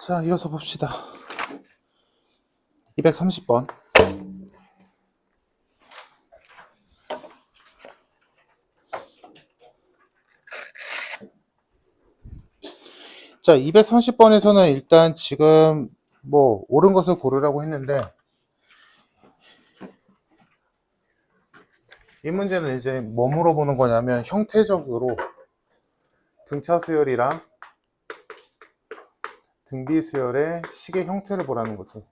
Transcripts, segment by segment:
자, 이어서 봅시다. 230번. 자, 230번에서는 일단 지금 뭐 옳은 것을 고르라고 했는데 이 문제는 이제 뭐 물어보는 거냐면 형태적으로 등차 수열이랑 등비 수열의 식의 형태를 보라는 거죠.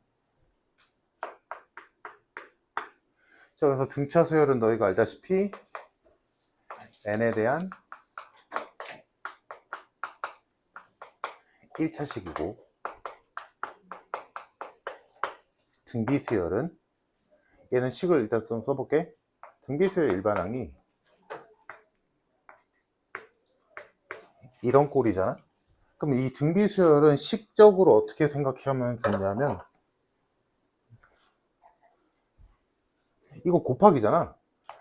자, 그래서 등차 수열은 너희가 알다시피 n에 대한 1차식이고 등비 수열은 얘는 식을 일단 좀 써볼게. 등비 수열 일반항이 이런 꼴이잖아. 그럼 이 등비 수열은 식적으로 어떻게 생각하면 좋냐면 이거 곱하기잖아.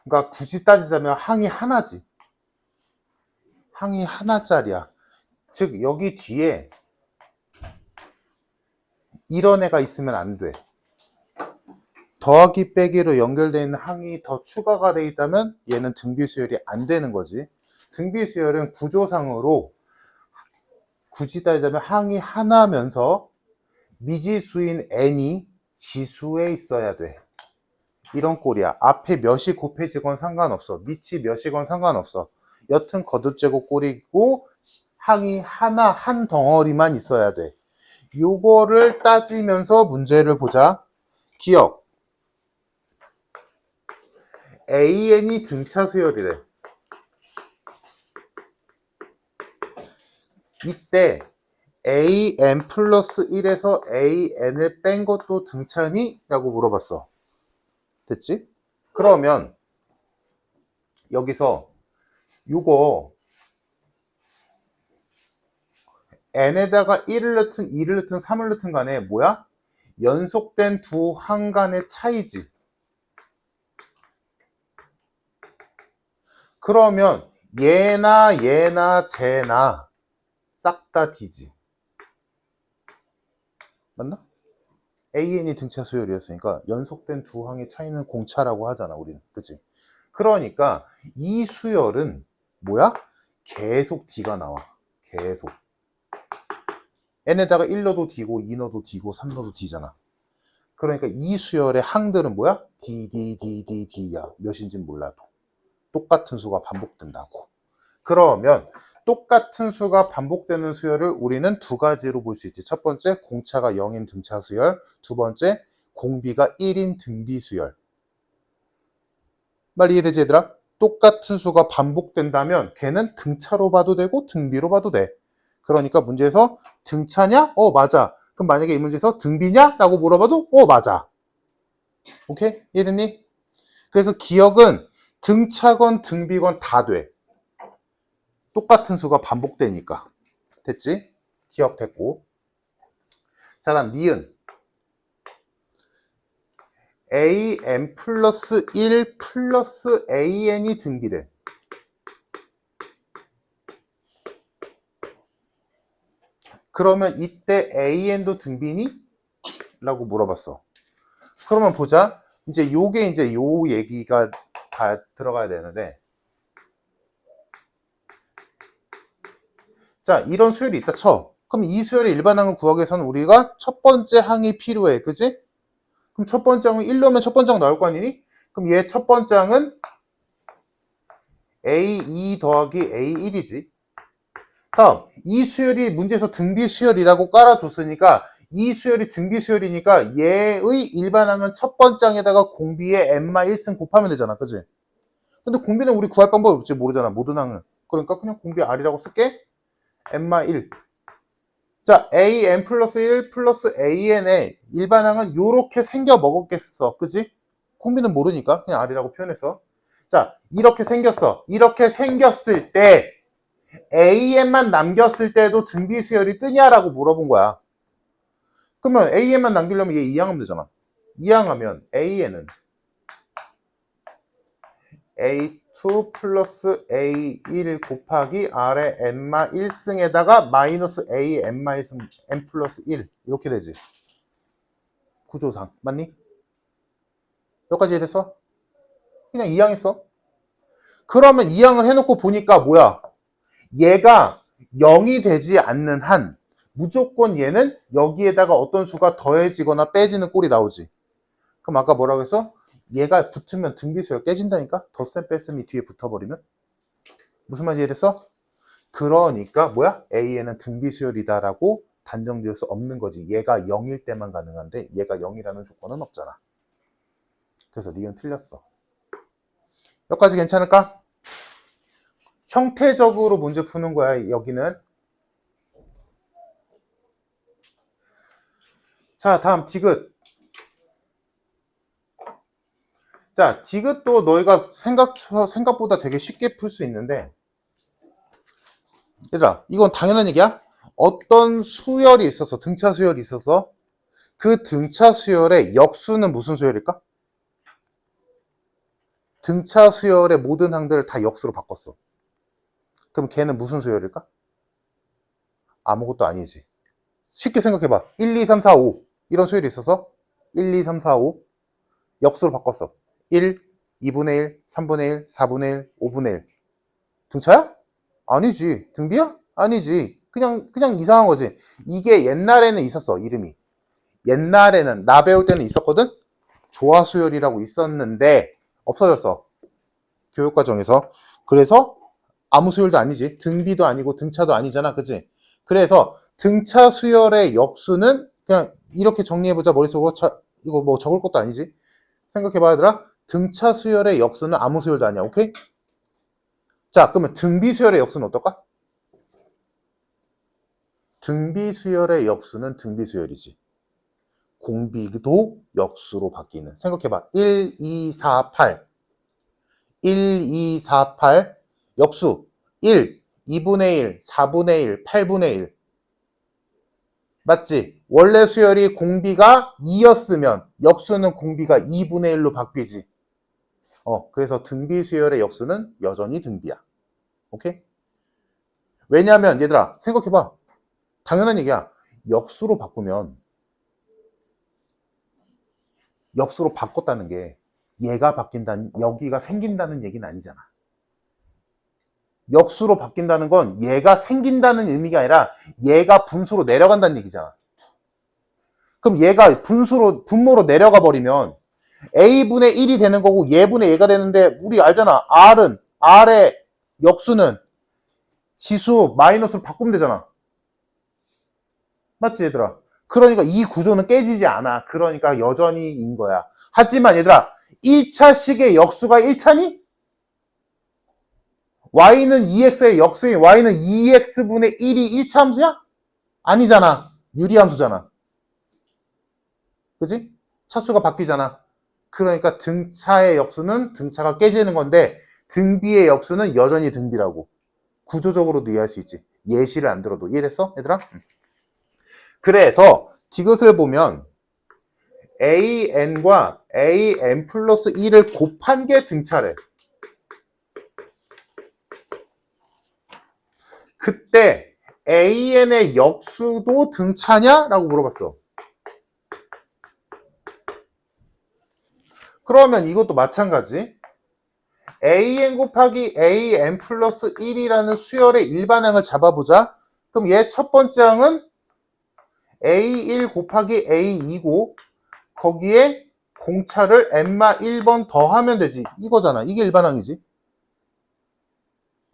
그러니까 굳이 따지자면 항이 하나지. 항이 하나짜리야. 즉 여기 뒤에 이런 애가 있으면 안 돼. 더하기 빼기로 연결되어 있는 항이 더 추가가 되어 있다면 얘는 등비 수열이 안 되는 거지. 등비 수열은 구조상으로 굳이 따지자면 항이 하나면서 미지수인 n이 지수에 있어야 돼. 이런 꼴이야. 앞에 몇이 곱해지건 상관없어. 밑이 몇이건 상관없어. 여튼 거듭제곱 꼴이고 항이 하나 한 덩어리만 있어야 돼. 요거를 따지면서 문제를 보자. 기억. AN이 등차 수열이래. 이때 AN 플러스 1에서 AN을 뺀 것도 등차니? 라고 물어봤어. 됐지? 그러면 여기서 요거 n에다가 1을 넣든 2를 넣든 3을 넣든 간에 뭐야? 연속된 두 항 간의 차이지. 그러면 얘나 쟤나 싹 다 D지. 맞나? AN이 등차 수열이었으니까 연속된 두 항의 차이는 공차라고 하잖아, 우리는. 그치? 그러니까 이 수열은 뭐야? 계속 D가 나와. 계속. n에다가 1 넣어도 D고 2 넣어도 D고 3 넣어도 D잖아. 그러니까 이 수열의 항들은 뭐야? D야. 몇인지 몰라도. 똑같은 수가 반복된다고. 그러면 똑같은 수가 반복되는 수열을 우리는 두 가지로 볼 수 있지. 첫 번째, 공차가 0인 등차 수열. 두 번째, 공비가 1인 등비 수열. 말 이해되지, 얘들아? 똑같은 수가 반복된다면 걔는 등차로 봐도 되고 등비로 봐도 돼. 그러니까 문제에서 등차냐? 맞아. 그럼 만약에 이 문제에서 등비냐? 라고 물어봐도 맞아. 오케이? 이해됐니? 그래서 기억은 등차건 등비건 다 돼. 똑같은 수가 반복되니까. 됐지? 기억됐고. 자, 다음 니은. AN 플러스 1 플러스 AN이 등비래. 그러면 이때 AN도 등비니? 라고 물어봤어. 그러면 보자. 이제 요게 이제 요 얘기가 다 들어가야 되는데. 자, 이런 수열이 있다 쳐. 그럼 이 수열의 일반항을 구하기 위해서는 우리가 첫 번째 항이 필요해. 그지? 그럼 첫 번째 항은 1 넣으면 첫 번째 항 나올 거 아니니? 그럼 얘 첫 번째 항은 A2 더하기 A1이지. 다음, 이 수열이 문제에서 등비 수열이라고 깔아줬으니까 이 수열이 등비 수열이니까 얘의 일반항은 첫 번째 항에다가 공비에 n마 1승 곱하면 되잖아. 그지? 근데 공비는 우리 구할 방법이 없지. 모르잖아. 모든 항은. 그러니까 그냥 공비 R이라고 쓸게. n마 1. 자, AN 플러스 1 플러스 AN의 일반항은 요렇게 생겨 먹었겠어. 그지? 공비는 모르니까 그냥 R이라고 표현했어. 자, 이렇게 생겼어. 이렇게 생겼을 때 AN만 남겼을 때도 등비 수열이 뜨냐라고 물어본 거야. 그러면 AN만 남기려면 얘 이항하면 되잖아. 이항하면 AN은 A2 2 플러스 A1 곱하기 R의 N마 1승에다가 마이너스 A N마 1승 N 플러스 1 이렇게 되지. 구조상 맞니? 여기까지 이해됐어? 그냥 이항했어. 그러면 이항을 해놓고 보니까 뭐야? 얘가 0이 되지 않는 한 무조건 얘는 여기에다가 어떤 수가 더해지거나 빼지는 꼴이 나오지. 그럼 아까 뭐라고 했어? 얘가 붙으면 등비수열 깨진다니까? 덧셈 뺄셈이 뒤에 붙어버리면? 무슨 말인지 이해됐어? 그러니까 뭐야? A에는 등비수열이다라고 단정 지을 수 없는 거지. 얘가 0일 때만 가능한데 얘가 0이라는 조건은 없잖아. 그래서 니은 틀렸어. 여기까지 괜찮을까? 형태적으로 문제 푸는 거야, 여기는. 자, 다음 디귿. 자, 디귿도 너희가 생각보다 되게 쉽게 풀 수 있는데, 얘들아, 이건 당연한 얘기야. 어떤 수열이 있어서, 등차 수열이 있어서 그 등차 수열의 역수는 무슨 수열일까? 등차 수열의 모든 항들을 다 역수로 바꿨어. 그럼 걔는 무슨 수열일까? 아무것도 아니지. 쉽게 생각해봐. 1, 2, 3, 4, 5 이런 수열이 있어서 1, 2, 3, 4, 5 역수로 바꿨어. 1, 2분의 1, 3분의 1, 4분의 1, 5분의 1 등차야? 아니지. 등비야? 아니지. 그냥 이상한 거지. 이게 옛날에는 있었어, 이름이. 옛날에는 나 배울 때는 있었거든? 조화수열이라고 있었는데 없어졌어. 교육과정에서. 그래서 아무 수열도 아니지. 등비도 아니고 등차도 아니잖아. 그치? 그래서 등차 수열의 역수는 그냥 이렇게 정리해보자. 머릿속으로. 이거 뭐 적을 것도 아니지. 생각해봐, 얘들아. 등차 수열의 역수는 아무 수열도 아니야. 오케이? 자, 그러면 등비 수열의 역수는 어떨까? 등비 수열의 역수는 등비 수열이지. 공비도 역수로 바뀌는. 생각해봐. 1, 2, 4, 8. 1, 2, 4, 8. 역수. 1, 2분의 1, 4분의 1, 8분의 1. 맞지? 원래 수열이 공비가 2였으면 역수는 공비가 2분의 1로 바뀌지. 그래서 등비 수열의 역수는 여전히 등비야. 오케이? 왜냐하면 얘들아 생각해봐. 당연한 얘기야. 역수로 바꾸면 역수로 바꿨다는 게 얘가 바뀐다는, 여기가 생긴다는 얘기는 아니잖아. 역수로 바뀐다는 건 얘가 생긴다는 의미가 아니라 얘가 분수로 내려간다는 얘기잖아. 그럼 얘가 분모로 내려가 버리면 A분의 1이 되는 거고 얘분의 얘가 되는데 우리 알잖아. R의 역수는 지수 마이너스로 바꾸면 되잖아. 맞지 얘들아? 그러니까 이 구조는 깨지지 않아. 그러니까 여전히 인 거야. 하지만 얘들아 1차식의 역수가 1차니? y는 2x의 역수인 y는 2x분의 1이 1차 함수야? 아니잖아. 유리함수잖아. 그지? 차수가 바뀌잖아. 그러니까 등차의 역수는 등차가 깨지는 건데 등비의 역수는 여전히 등비라고. 구조적으로도 이해할 수 있지. 예시를 안 들어도. 이해됐어? 얘들아? 그래서 디귿을 보면 AN과 AN 플러스 1을 곱한 게 등차래. 그때 AN의 역수도 등차냐? 라고 물어봤어. 그러면 이것도 마찬가지. AN 곱하기 AN 플러스 1이라는 수열의 일반항을 잡아보자. 그럼 얘 첫 번째 항은 A1 곱하기 A2고 거기에 공차를 n마 1번 더하면 되지. 이거잖아. 이게 일반항이지.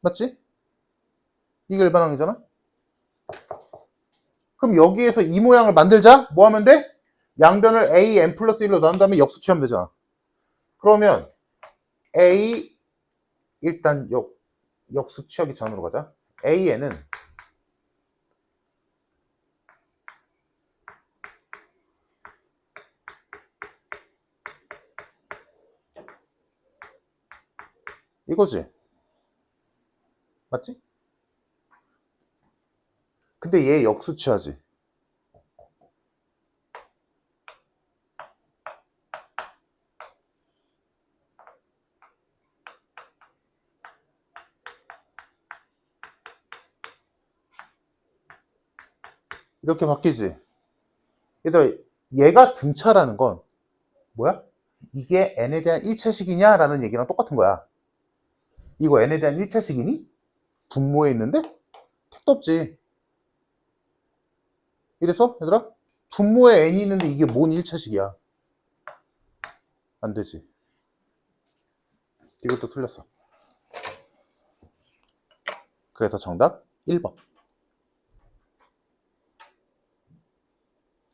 맞지? 이게 일반항이잖아. 그럼 여기에서 이 모양을 만들자. 뭐 하면 돼? 양변을 A, n 플러스 1로 넣은 다음에 역수 취하면 되잖아. 그러면 A 일단 역수 취하기 전으로 가자. AN은 이거지. 맞지? 근데 얘 역수 취하지. 이렇게 바뀌지. 얘들아, 얘가 등차라는 건 뭐야? 이게 n에 대한 1차식이냐? 라는 얘기랑 똑같은 거야. 이거 n에 대한 1차식이니? 분모에 있는데? 택도 없지. 이래서 얘들아, 분모에 n이 있는데 이게 뭔 1차식이야? 안 되지. 이것도 틀렸어. 그래서 정답 1번.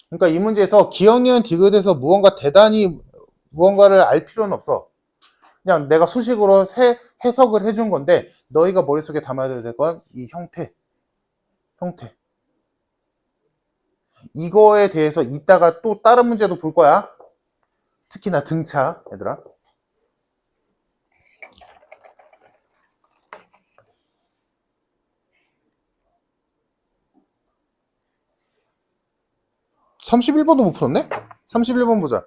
그러니까 이 문제에서 기억, 니은, 디귿에서 무언가 대단히 무언가를 알 필요는 없어. 그냥 내가 수식으로 해석을 해준 건데 너희가 머릿속에 담아야 될 건 이 형태. 이거에 대해서 이따가 또 다른 문제도 볼 거야. 특히나 등차, 얘들아. (31번도) 못 풀었네? 31번 보자.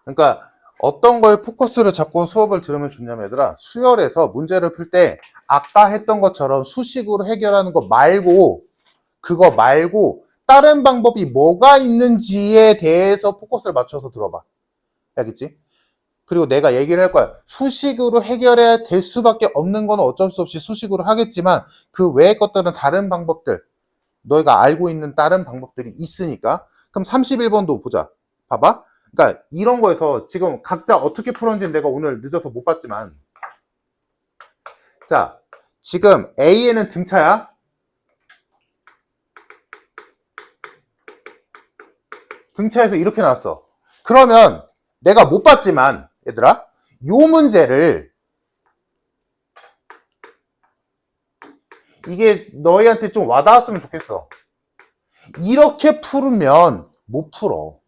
그러니까 어떤 거에 포커스를 잡고 수업을 들으면 좋냐면 얘들아, 수열에서 문제를 풀 때 아까 했던 것처럼 수식으로 해결하는 거 말고, 그거 말고 다른 방법이 뭐가 있는지에 대해서 포커스를 맞춰서 들어봐. 알겠지? 그리고 내가 얘기를 할 거야. 수식으로 해결해야 될 수밖에 없는 건 어쩔 수 없이 수식으로 하겠지만 그 외의 것들은 다른 방법들, 너희가 알고 있는 다른 방법들이 있으니까. 그럼 31번도 보자. 봐봐. 그러니까 이런 거에서 지금 각자 어떻게 풀었는지 내가 오늘 늦어서 못 봤지만, 자, 지금 A에는 등차야. 등차에서 이렇게 나왔어. 그러면 내가 못 봤지만 얘들아, 요 문제를 이게 너희한테 좀 와닿았으면 좋겠어. 이렇게 풀으면 못 풀어.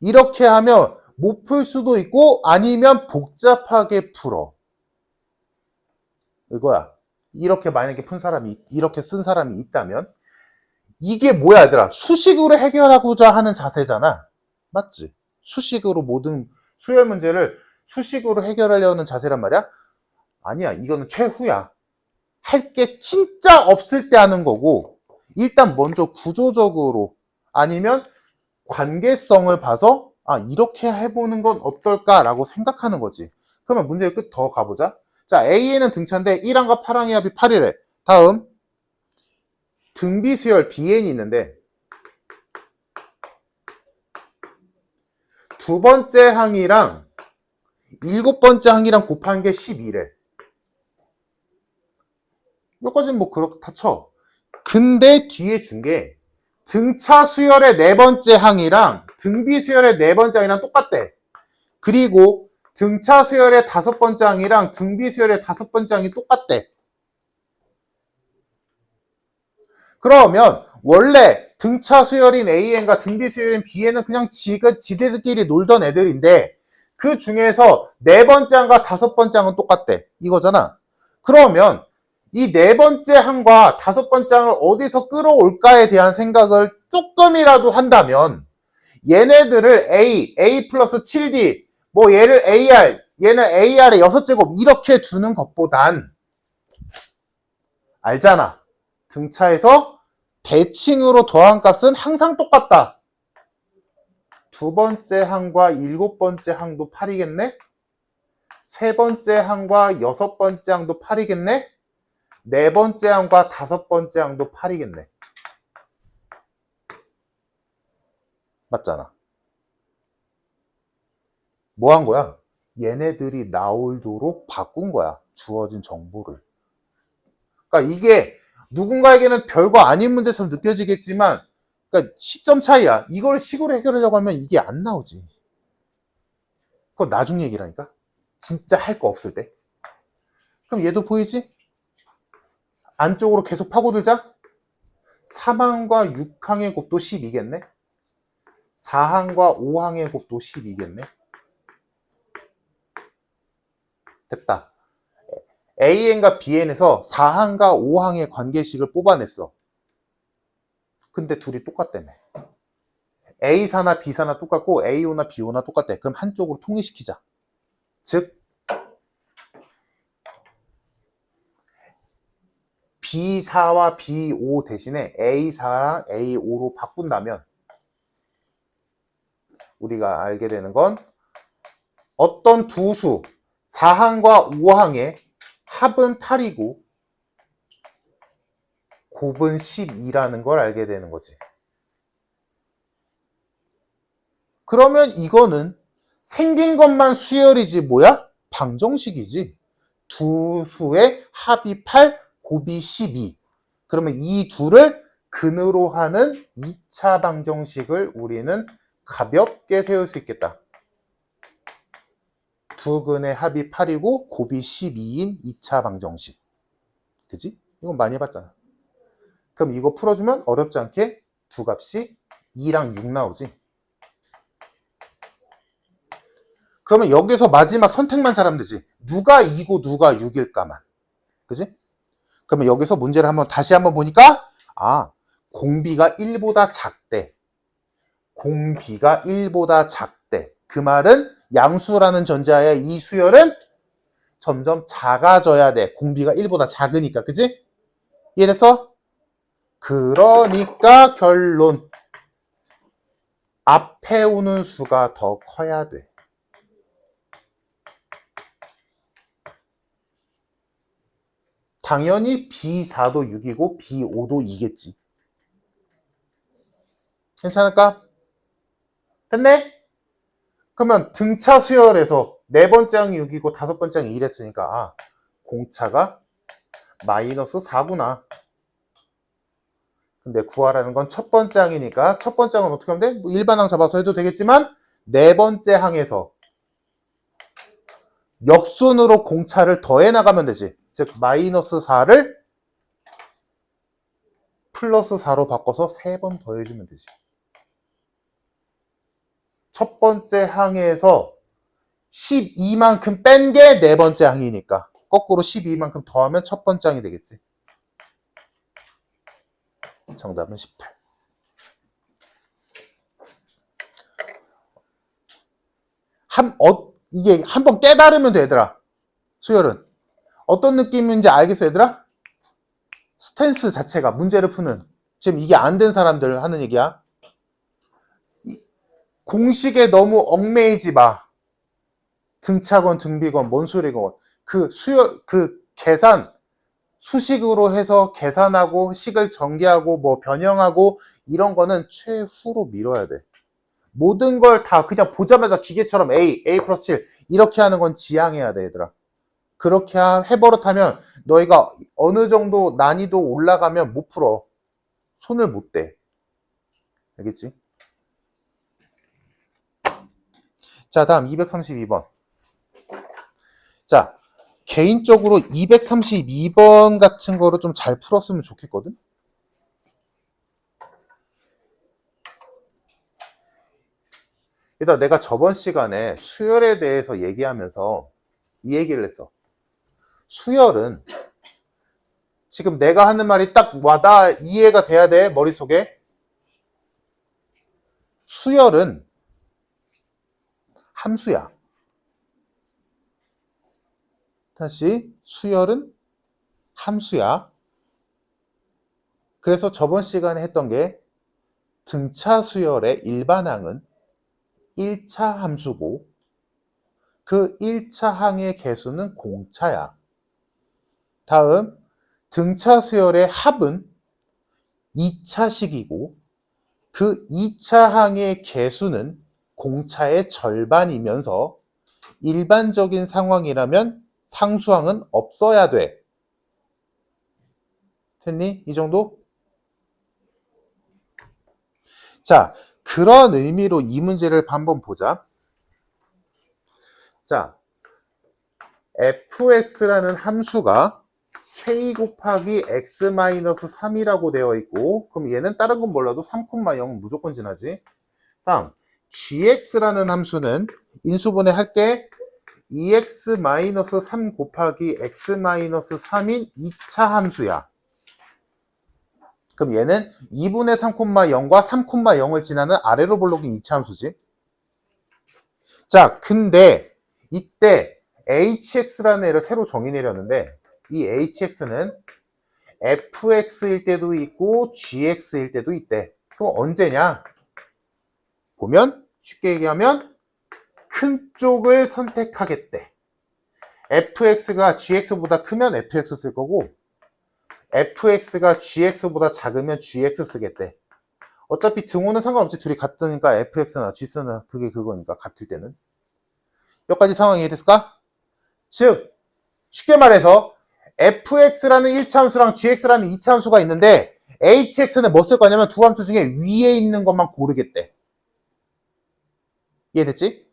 이렇게 하면 못 풀 수도 있고 아니면 복잡하게 풀어. 이거야. 이렇게 만약에 푼 사람이, 이렇게 쓴 사람이 있다면 이게 뭐야 얘들아? 수식으로 해결하고자 하는 자세잖아. 맞지? 수식으로 모든 수열 문제를 수식으로 해결하려는 자세란 말이야? 아니야. 이거는 최후야. 할 게 진짜 없을 때 하는 거고, 일단 먼저 구조적으로 아니면 관계성을 봐서 이렇게 해보는 건 어떨까라고 생각하는 거지. 그러면 문제의 끝 더 가보자. 자, A에는 등차인데 1항과 8항의 합이 8이래. 다음 등비수열 BN이 있는데 두 번째 항이랑 일곱 번째 항이랑 곱한 게 12래. 여기까지는 뭐 그렇다 쳐. 근데 뒤에 준 게 등차 수열의 네 번째 항이랑 등비 수열의 네 번째 항이랑 똑같대. 그리고 등차 수열의 다섯 번째 항이랑 등비 수열의 다섯 번째 항이 똑같대. 그러면 원래 등차 수열인 AN과 등비 수열인 BN은 그냥 지들끼리 놀던 애들인데 그 중에서 네 번째 항과 다섯 번째 항은 똑같대. 이거잖아. 그러면 이 네 번째 항과 다섯 번째 항을 어디서 끌어올까에 대한 생각을 조금이라도 한다면 얘네들을 A 플러스 7D, 뭐 얘를 AR, 얘는 AR의 6제곱 이렇게 두는 것보단 알잖아. 등차에서 대칭으로 더한 값은 항상 똑같다. 두 번째 항과 일곱 번째 항도 8이겠네? 세 번째 항과 여섯 번째 항도 8이겠네? 네 번째 항과 다섯 번째 항도 8이겠네. 맞잖아. 뭐 한 거야? 얘네들이 나오도록 바꾼 거야. 주어진 정보를. 그러니까 이게 누군가에게는 별거 아닌 문제처럼 느껴지겠지만, 그러니까 시점 차이야. 이걸 식으로 해결하려고 하면 이게 안 나오지. 그건 나중 얘기라니까. 진짜 할 거 없을 때. 그럼 얘도 보이지? 안쪽으로 계속 파고들자. 3항과 6항의 곱도 12겠네. 4항과 5항의 곱도 12겠네. 됐다. AN과 BN에서 4항과 5항의 관계식을 뽑아냈어. 근데 둘이 똑같다며. A사나 B사나 똑같고 A5나 B5나 똑같대. 그럼 한쪽으로 통일시키자. 즉 B4와 B5 대신에 A4랑 A5로 바꾼다면 우리가 알게 되는 건 어떤 두 수, 4항과 5항의 합은 8이고 곱은 12라는 걸 알게 되는 거지. 그러면 이거는 생긴 것만 수열이지 뭐야? 방정식이지. 두 수의 합이 8, 곱이 12. 그러면 이 둘을 근으로 하는 2차 방정식을 우리는 가볍게 세울 수 있겠다. 두 근의 합이 8이고 곱이 12인 2차 방정식. 그지? 이건 많이 해봤잖아. 그럼 이거 풀어주면 어렵지 않게 두 값이 2랑 6 나오지. 그러면 여기서 마지막 선택만 잘하면 되지. 누가 2고 누가 6일까만. 그지? 그러면 여기서 문제를 다시 한번 보니까 공비가 1보다 작대. 공비가 1보다 작대. 그 말은 양수라는 전제하에 이 수열은 점점 작아져야 돼. 공비가 1보다 작으니까. 그지? 이해됐어? 그러니까 결론. 앞에 오는 수가 더 커야 돼. 당연히 B4도 6이고 B5도 2겠지. 괜찮을까? 됐네? 그러면 등차 수열에서 네 번째 항이 6이고 다섯 번째 항이 1했으니까 공차가 마이너스 4구나. 근데 구하라는 건 첫 번째 항이니까 첫 번째 항은 어떻게 하면 돼? 뭐 일반항 잡아서 해도 되겠지만 네 번째 항에서 역순으로 공차를 더해 나가면 되지. 즉 마이너스 4를 플러스 4로 바꿔서 3번 더해주면 되지. 첫 번째 항에서 12만큼 뺀 게 네 번째 항이니까 거꾸로 12만큼 더하면 첫 번째 항이 되겠지. 정답은 18. 이게 한번 깨달으면 돼, 얘들아. 수열은. 어떤 느낌인지 알겠어, 얘들아? 스탠스 자체가 문제를 푸는. 지금 이게 안 된 사람들 하는 얘기야. 공식에 너무 얽매이지 마. 등차건 등비건 뭔 소리건. 그 계산, 수식으로 해서 계산하고 식을 전개하고 뭐 변형하고 이런 거는 최후로 미뤄야 돼. 모든 걸 다 그냥 보자마자 기계처럼 A 플러스 7 이렇게 하는 건 지양해야 돼, 얘들아. 그렇게 해버릇하면 너희가 어느 정도 난이도 올라가면 못 풀어. 손을 못 대. 알겠지? 자, 다음 232번. 자, 개인적으로 232번 같은 거를 좀 잘 풀었으면 좋겠거든? 일단 내가 저번 시간에 수열에 대해서 얘기하면서 이 얘기를 했어. 수열은 지금 내가 하는 말이 딱 와닿아 이해가 돼야 돼, 머릿속에. 수열은 함수야. 다시, 수열은 함수야. 그래서 저번 시간에 했던 게 등차 수열의 일반항은 1차 함수고 그 1차 항의 개수는 공차야. 다음, 등차 수열의 합은 2차식이고 그 2차 항의 개수는 공차의 절반이면서 일반적인 상황이라면 상수항은 없어야 돼. 됐니? 이 정도? 자, 그런 의미로 이 문제를 한번 보자. 자, fx라는 함수가 k 곱하기 x-3이라고 되어 있고, 그럼 얘는 다른 건 몰라도 3,0은 무조건 지나지. 다음, gx라는 함수는 인수분해 할게. 2x-3 곱하기 x-3인 2차 함수야. 그럼 얘는 2분의 3,0과 3,0을 지나는 아래로 볼록인 2차 함수지. 자, 근데 이때 hx라는 애를 새로 정의 내렸는데 이 hx는 fx일 때도 있고 gx일 때도 있대. 그럼 언제냐? 보면 쉽게 얘기하면 큰 쪽을 선택하겠대. fx가 gx보다 크면 fx 쓸 거고 fx가 gx보다 작으면 gx 쓰겠대. 어차피 등호는 상관없지. 둘이 같으니까 fx나 gx나 그게 그거니까 같을 때는. 여기까지 상황이 이해됐을까? 즉 쉽게 말해서 fx라는 1차 함수랑 gx라는 2차 함수가 있는데 hx는 뭐 쓸 거냐면 두 함수 중에 위에 있는 것만 고르겠대. 이해됐지?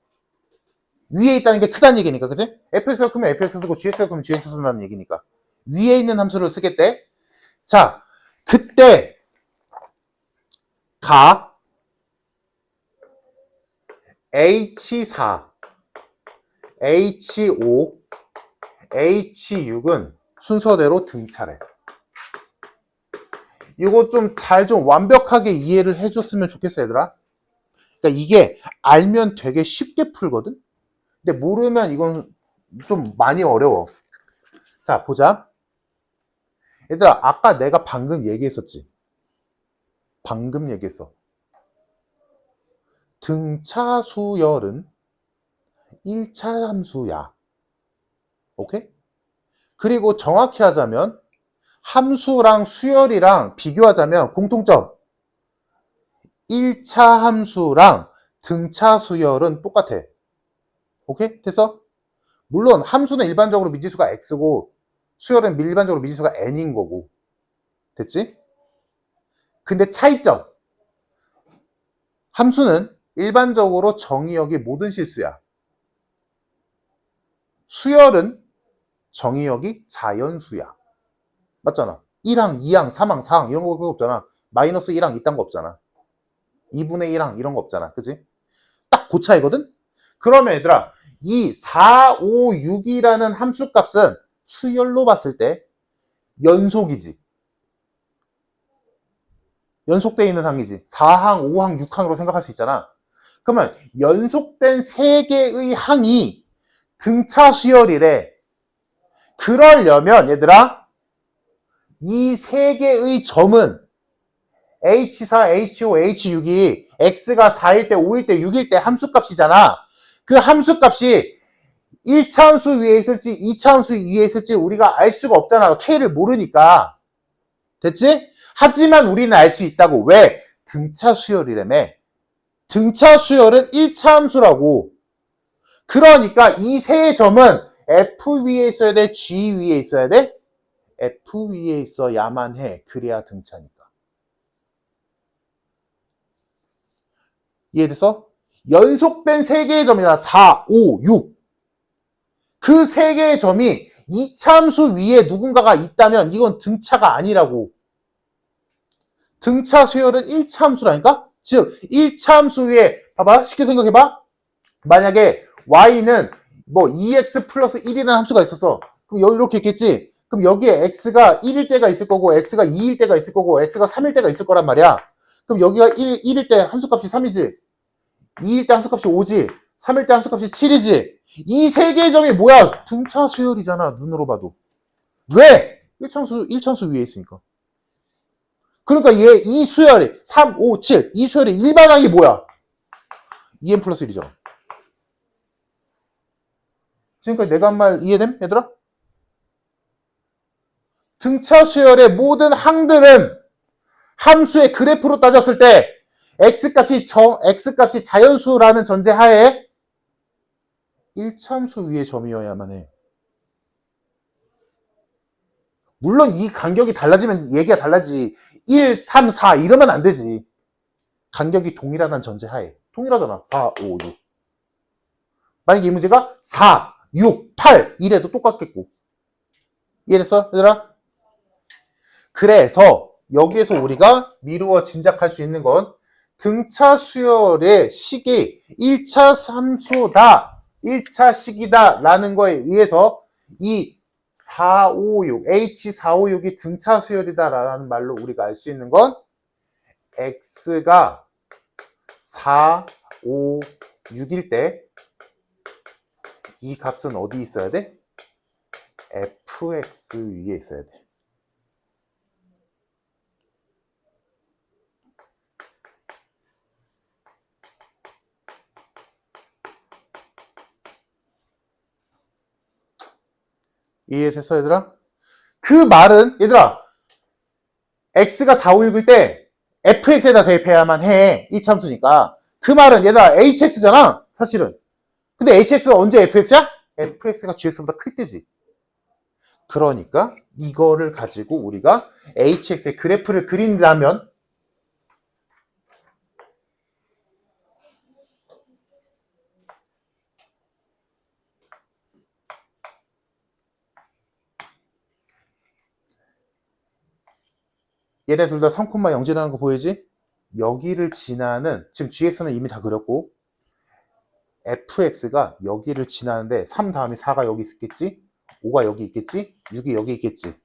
위에 있다는 게 크다는 얘기니까, 그치? fx가 크면 fx 쓰고 gx가 크면 gx 쓴다는 얘기니까 위에 있는 함수를 쓰겠대. 자, 그때 가 h4, h5, h6은 순서대로 등차래. 이거 좀 완벽하게 이해를 해줬으면 좋겠어, 얘들아. 그러니까 이게 알면 되게 쉽게 풀거든? 근데 모르면 이건 좀 많이 어려워. 자, 보자. 얘들아, 아까 내가 방금 얘기했었지? 방금 얘기했어. 등차 수열은 1차 함수야. 오케이? 그리고 정확히 하자면 함수랑 수열이랑 비교하자면 공통점 1차 함수랑 등차 수열은 똑같아. 오케이? 됐어? 물론 함수는 일반적으로 미지수가 x고 수열은 일반적으로 미지수가 n인 거고. 됐지? 근데 차이점. 함수는 일반적으로 정의역이 모든 실수야. 수열은 정의역이 자연수야. 맞잖아. 1항, 2항, 3항, 4항 이런 거 없잖아. 마이너스 1항 이딴 거 없잖아. 2분의 1항 이런 거 없잖아. 그치? 딱 그 차이거든? 그러면 얘들아, 이 4, 5, 6이라는 함수 값은 수열로 봤을 때 연속이지. 연속되어 있는 항이지. 4항, 5항, 6항으로 생각할 수 있잖아. 그러면 연속된 3개의 항이 등차 수열이래. 그러려면 얘들아, 이 3개의 점은 H4, H5, H6이 X가 4일 때, 5일 때, 6일 때 함수값이잖아. 그 함수값이 1차 함수 위에 있을지 2차 함수 위에 있을지 우리가 알 수가 없잖아. K를 모르니까. 됐지? 하지만 우리는 알 수 있다고. 왜? 등차 수열이라며. 등차 수열은 1차 함수라고. 그러니까 이 세 점은 F 위에 있어야 돼? G 위에 있어야 돼? F 위에 있어야만 해. 그래야 등차니까. 이해됐어? 연속된 3개의 점이나 4, 5, 6. 그 3개의 점이 2차 함수 위에 누군가가 있다면 이건 등차가 아니라고. 등차 수열은 1차 함수라니까? 즉 1차 함수 위에 봐봐. 쉽게 생각해봐. 만약에 y는 뭐 2x 플러스 1이라는 함수가 있었어. 그럼 여기 이렇게 있겠지? 그럼 여기에 x가 1일 때가 있을 거고 x가 2일 때가 있을 거고 x가 3일 때가 있을 거란 말이야. 그럼 여기가 1일 때 함수값이 3이지. 2일 때 함수값이 5지. 3일 때 함수값이 7이지. 이 세 개의 점이 뭐야? 등차 수열이잖아. 눈으로 봐도. 왜? 1차함수 위에 있으니까. 그러니까 이 수열이 3, 5, 7. 이 수열의 일반항이 뭐야? 2n 플러스 1이죠. 지금까지 내가 한 말 이해됨? 얘들아? 등차 수열의 모든 항들은 함수의 그래프로 따졌을 때 x값이 자연수라는 전제하에 1차함수 위의 점이어야만 해. 물론 이 간격이 달라지면 얘기가 달라지지. 1, 3, 4 이러면 안 되지. 간격이 동일하다는 전제하에. 동일하잖아. 4, 5, 6. 만약에 이 문제가 4, 6, 8 이래도 똑같겠고. 이해됐어? 얘들아? 그래서 여기에서 우리가 미루어 짐작할 수 있는 건 등차 수열의 식이 1차 함수다 1차 시기다 라는 거에 의해서 이 456, H456이 등차 수열이다 라는 말로 우리가 알 수 있는 건 X가 4, 5, 6일 때 이 값은 어디 있어야 돼? fx 위에 있어야 돼. 이해됐어, 얘들아? 그 말은, 얘들아, x가 4, 5, 6일 때 fx에다 대입해야만 해. 1참수니까. 그 말은 얘들아, hx잖아, 사실은. 근데 hx가 언제 fx야? fx가 gx보다 클 때지. 그러니까 이거를 가지고 우리가 hx의 그래프를 그린다면 얘네 둘 다 3,0 지나는 거 보이지? 여기를 지나는, 지금 gx는 이미 다 그렸고 fx가 여기를 지나는데 3 다음에 4가 여기 있겠지? 5가 여기 있겠지? 6이 여기 있겠지?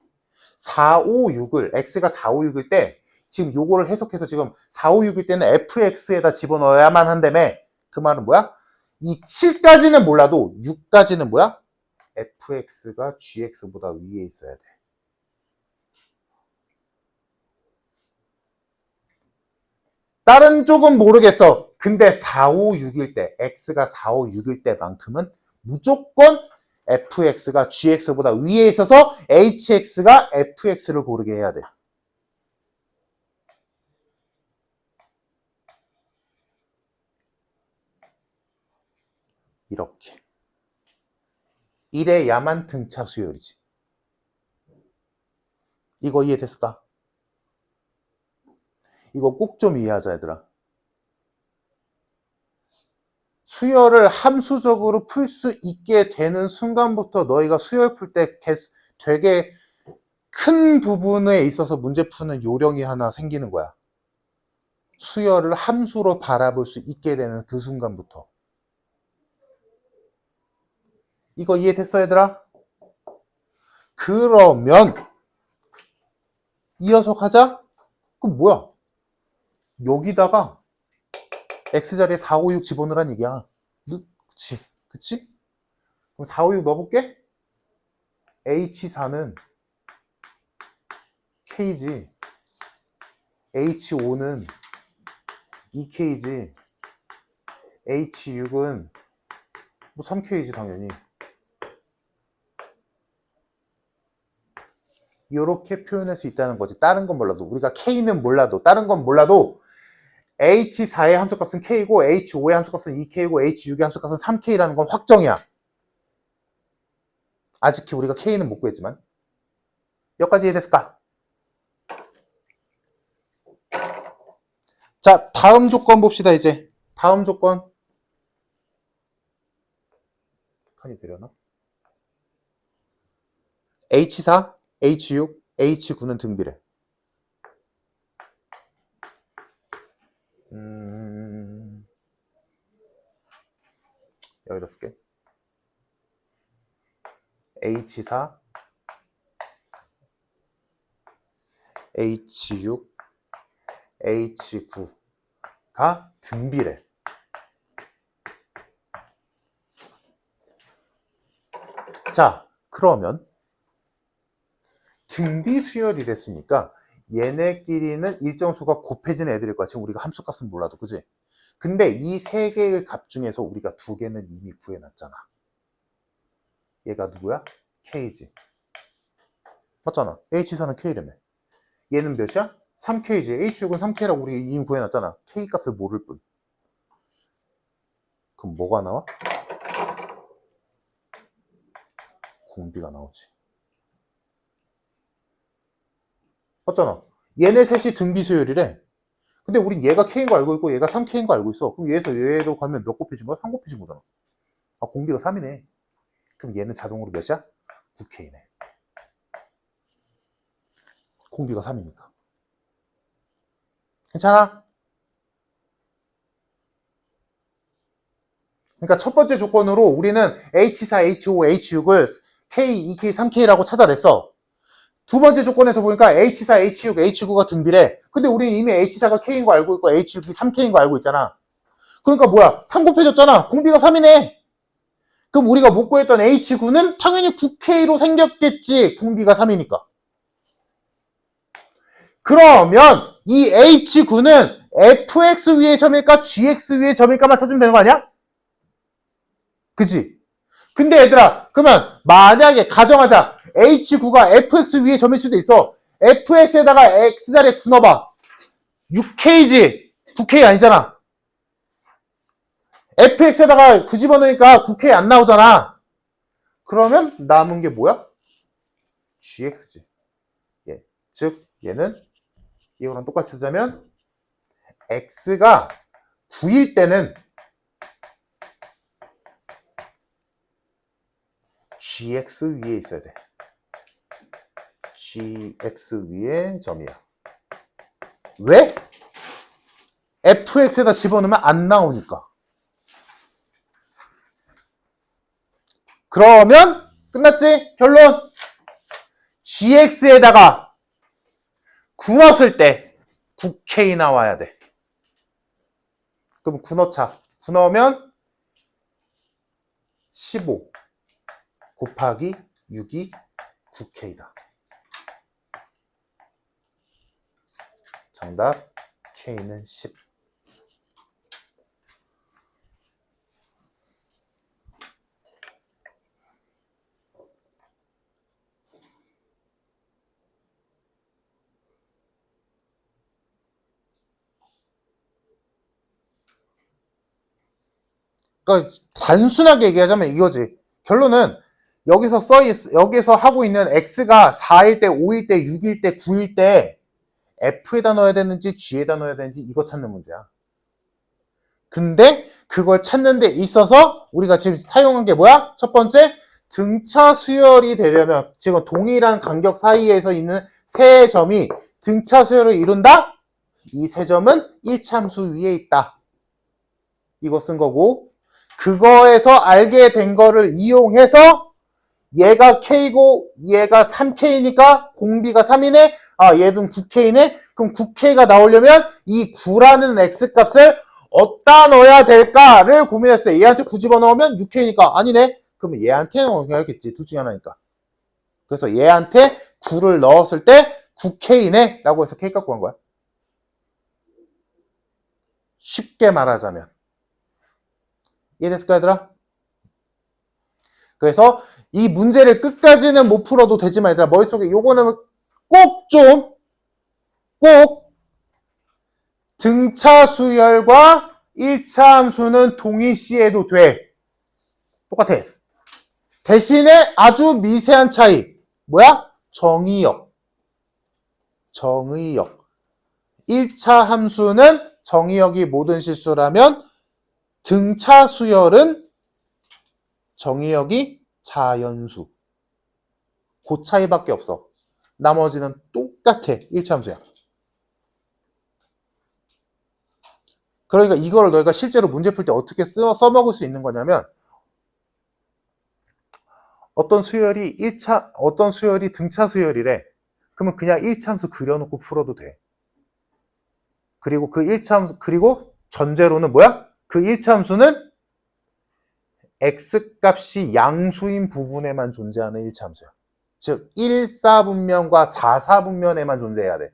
4, 5, 6을 x가 4, 5, 6일 때 지금 요거를 해석해서 지금 4, 5, 6일 때는 fx에다 집어넣어야만 한다며. 그 말은 뭐야? 이 7까지는 몰라도 6까지는 뭐야? fx가 gx보다 위에 있어야 돼. 다른 쪽은 모르겠어. 근데 4, 5, 6일 때, x가 4, 5, 6일 때만큼은 무조건 fx가 gx보다 위에 있어서 hx가 fx를 고르게 해야 돼. 이렇게. 이래야만 등차 수열이지. 이거 이해됐을까? 이거 꼭 좀 이해하자, 얘들아. 수열을 함수적으로 풀 수 있게 되는 순간부터 너희가 수열 풀 때 되게 큰 부분에 있어서 문제 푸는 요령이 하나 생기는 거야. 수열을 함수로 바라볼 수 있게 되는 그 순간부터. 이거 이해됐어, 얘들아? 그러면 이어서 가자? 그럼 뭐야? 여기다가 x자리에 4, 5, 6 집어넣으란 얘기야. 그치? 그치? 그럼 4, 5, 6 넣어볼게? h4는 k지, h5는 2k지, h6은 뭐 3k지 당연히. 이렇게 표현할 수 있다는 거지. 다른 건 몰라도. 우리가 k는 몰라도, 다른 건 몰라도 h4의 함수값은 k고 h5의 함수값은 2k고 h6의 함수값은 3k라는 건 확정이야. 아직 우리가 k는 못 구했지만. 여기까지 이해됐을까? 자, 다음 조건 봅시다, 이제. 다음 조건. 칸이 되려나? H4, H6, H9는 등비례. 여기다 쓸게. H4, H6, H9가 등비례. 자, 그러면 등비 수열이랬으니까 얘네끼리는 일정 수가 곱해지는 애들일 거야. 지금 우리가 함수값은 몰라도, 그지? 근데 이 세 개의 값 중에서 우리가 두 개는 이미 구해놨잖아. 얘가 누구야? K지. 맞잖아. H4는 K라며. 얘는 몇이야? 3K지. H6은 3K라고 우리 이미 구해놨잖아. K 값을 모를 뿐. 그럼 뭐가 나와? 공비가 나오지. 맞잖아. 얘네 셋이 등비수열이래. 근데 우린 얘가 K인 거 알고 있고 얘가 3K인 거 알고 있어. 그럼 얘에서 얘로 가면 몇 곱해진 거야? 3 곱해진 거잖아. 아, 공비가 3이네. 그럼 얘는 자동으로 몇이야? 9K네. 공비가 3이니까. 괜찮아? 그러니까 첫 번째 조건으로 우리는 H4, H5, H6을 K, 2K, 3K라고 찾아냈어. 두 번째 조건에서 보니까 H4, H6, H9가 등비래. 근데 우리는 이미 H4가 K인 거 알고 있고 H6이 3K인 거 알고 있잖아. 그러니까 뭐야? 3 곱해졌잖아. 공비가 3이네. 그럼 우리가 못 구했던 H9는 당연히 9K로 생겼겠지. 공비가 3이니까. 그러면 이 H9는 fx 위의 점일까 gx 위의 점일까만 찾으면 되는 거 아니야? 그치? 근데 얘들아, 그러면 만약에 가정하자. H9가 fx 위의 점일 수도 있어. fx에다가 x자리에 9 넣어봐. 6k지. 9k 아니잖아. fx에다가 9 집어넣으니까 9k 안 나오잖아. 그러면 남은 게 뭐야? gx지. 예. 즉 얘는 이거랑 똑같이 쓰자면 x가 9일 때는 gx 위에 있어야 돼. gx 위에 점이야. 왜? fx에다 집어넣으면 안 나오니까. 그러면 끝났지? 결론. gx에다가 9 넣었을 때 9k 나와야 돼. 그럼 9 넣자. 9 넣으면 15 곱하기 6이 9k다. 정답 k는 10. 그러니까 단순하게 얘기하자면 이거지. 결론은 여기서 하고 있는 x가 4일 때, 5일 때, 6일 때, 9일 때 f에다 넣어야 되는지 g에다 넣어야 되는지 이거 찾는 문제야. 근데 그걸 찾는 데 있어서 우리가 지금 사용한 게 뭐야? 첫 번째, 등차 수열이 되려면 지금 동일한 간격 사이에서 있는 세 점이 등차 수열을 이룬다? 이 세 점은 1참수 위에 있다. 이거 쓴 거고, 그거에서 알게 된 거를 이용해서 얘가 K고 얘가 3K니까 공비가 3이네? 아, 얘는 9K네? 그럼 9K가 나오려면 이 9라는 X값을 어디다 넣어야 될까를 고민했어요. 얘한테 9 집어넣으면 6K니까 아니네? 그러면 얘한테 넣어야겠지. 둘 중에 하나니까. 그래서 얘한테 9를 넣었을 때 9K네? 라고 해서 K값 구한 거야. 쉽게 말하자면. 이해됐을까, 얘들아? 그래서 이 문제를 끝까지는 못 풀어도 되지만 얘들아 머릿속에 요거는 꼭 등차 수열과 1차 함수는 동일시해도 돼. 똑같아. 대신에 아주 미세한 차이. 뭐야? 정의역. 1차 함수는 정의역이 모든 실수라면 등차 수열은 정의역이 자연수. 그 차이밖에 없어. 나머지는 똑같아. 1차 함수야. 그러니까 이거를 너희가 실제로 문제 풀 때 어떻게 써먹을 수 있는 거냐면 어떤 수열이 등차 수열이래. 그러면 그냥 1차 함수 그려놓고 풀어도 돼. 그리고 그 1차 함수, 그리고 전제로는 뭐야? 그 1차 함수는 x값이 양수인 부분에만 존재하는 1차 함수야. 즉 1사분면과 4사분면에만 존재해야 돼.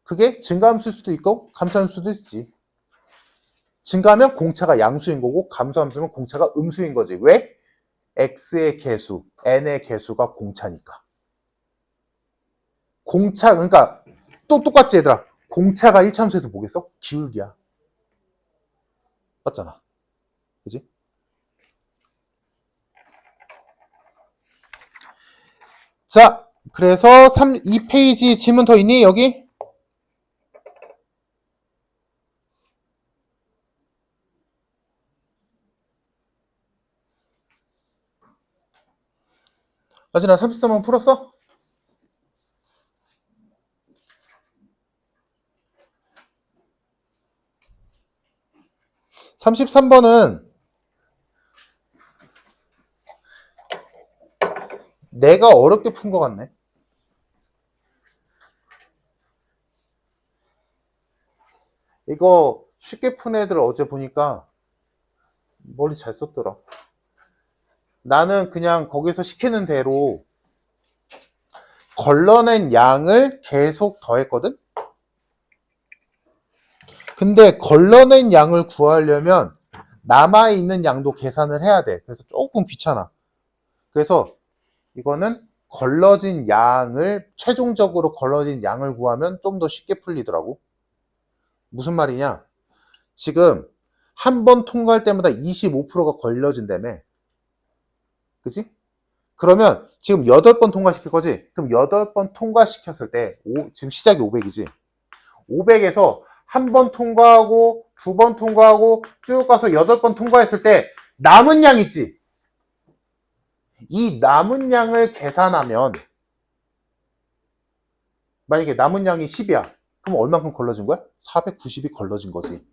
그게 증가함수일 수도 있고 감소함수일 수도 있지. 증가하면 공차가 양수인 거고 감소함수면 공차가 음수인 거지. 왜? x의 개수, n의 개수가 공차니까. 공차, 그러니까 또 똑같지 얘들아. 공차가 1차 함수에서 뭐겠어? 기울기야. 맞잖아. 그지? 자, 그래서 2페이지 질문 더 있니? 여기? 아진아 33번 풀었어? 33번은 내가 어렵게 푼 것 같네. 이거 쉽게 푼 애들 어제 보니까 머리 잘 썼더라. 나는 그냥 거기서 시키는 대로 걸러낸 양을 계속 더했거든? 근데 걸러낸 양을 구하려면 남아있는 양도 계산을 해야 돼. 그래서 조금 귀찮아. 그래서 이거는 최종적으로 걸러진 양을 구하면 좀 더 쉽게 풀리더라고. 무슨 말이냐? 지금 한 번 통과할 때마다 25%가 걸러진다며. 그치? 그러면 지금 8번 통과시킬 거지? 그럼 8번 통과시켰을 때, 지금 시작이 500이지? 500에서 한 번 통과하고, 2번 통과하고, 쭉 가서 8번 통과했을 때, 남은 양 있지? 이 남은 양을 계산하면, 만약에 남은 양이 10이야. 그럼 얼만큼 걸러진 거야? 490이 걸러진 거지.